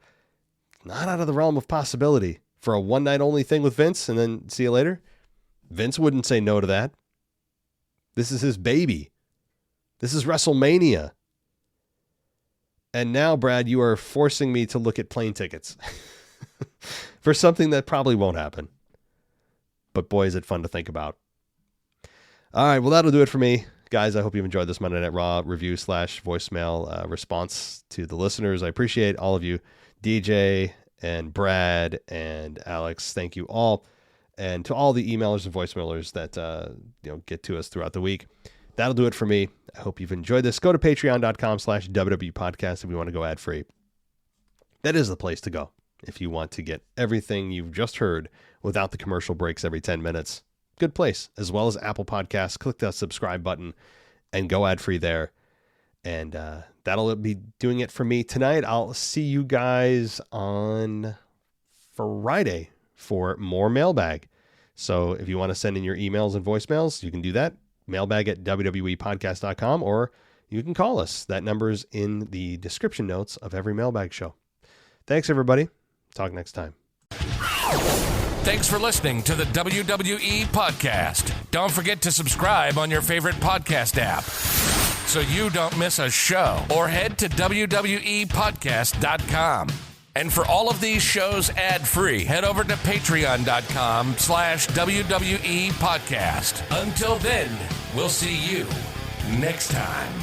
not out of the realm of possibility for a one night only thing with Vince and then see you later. Vince wouldn't say no to that. This is his baby. This is WrestleMania. And now, Brad, you are forcing me to look at plane tickets for something that probably won't happen. But boy, is it fun to think about. All right, well, that'll do it for me. Guys, I hope you've enjoyed this Monday Night Raw review / voicemail response to the listeners. I appreciate all of you. DJ and Brad and Alex, thank you all. And to all the emailers and voicemailers that get to us throughout the week. That'll do it for me. I hope you've enjoyed this. Go to patreon.com/WWE podcast if you want to go ad free. That is the place to go if you want to get everything you've just heard without the commercial breaks every 10 minutes. Good place, as well as Apple Podcasts. Click that subscribe button and go ad free there. And that'll be doing it for me tonight. I'll see you guys on Friday for more mailbag. So if you want to send in your emails and voicemails, you can do that. Mailbag@WWEpodcast.com, or you can call us. That number's in the description notes of every mailbag show. Thanks, everybody. Talk next time. Thanks for listening to the WWE Podcast. Don't forget to subscribe on your favorite podcast app so you don't miss a show, or head to WWEpodcast.com. And for all of these shows ad-free, head over to patreon.com/WWE Podcast. Until then, we'll see you next time.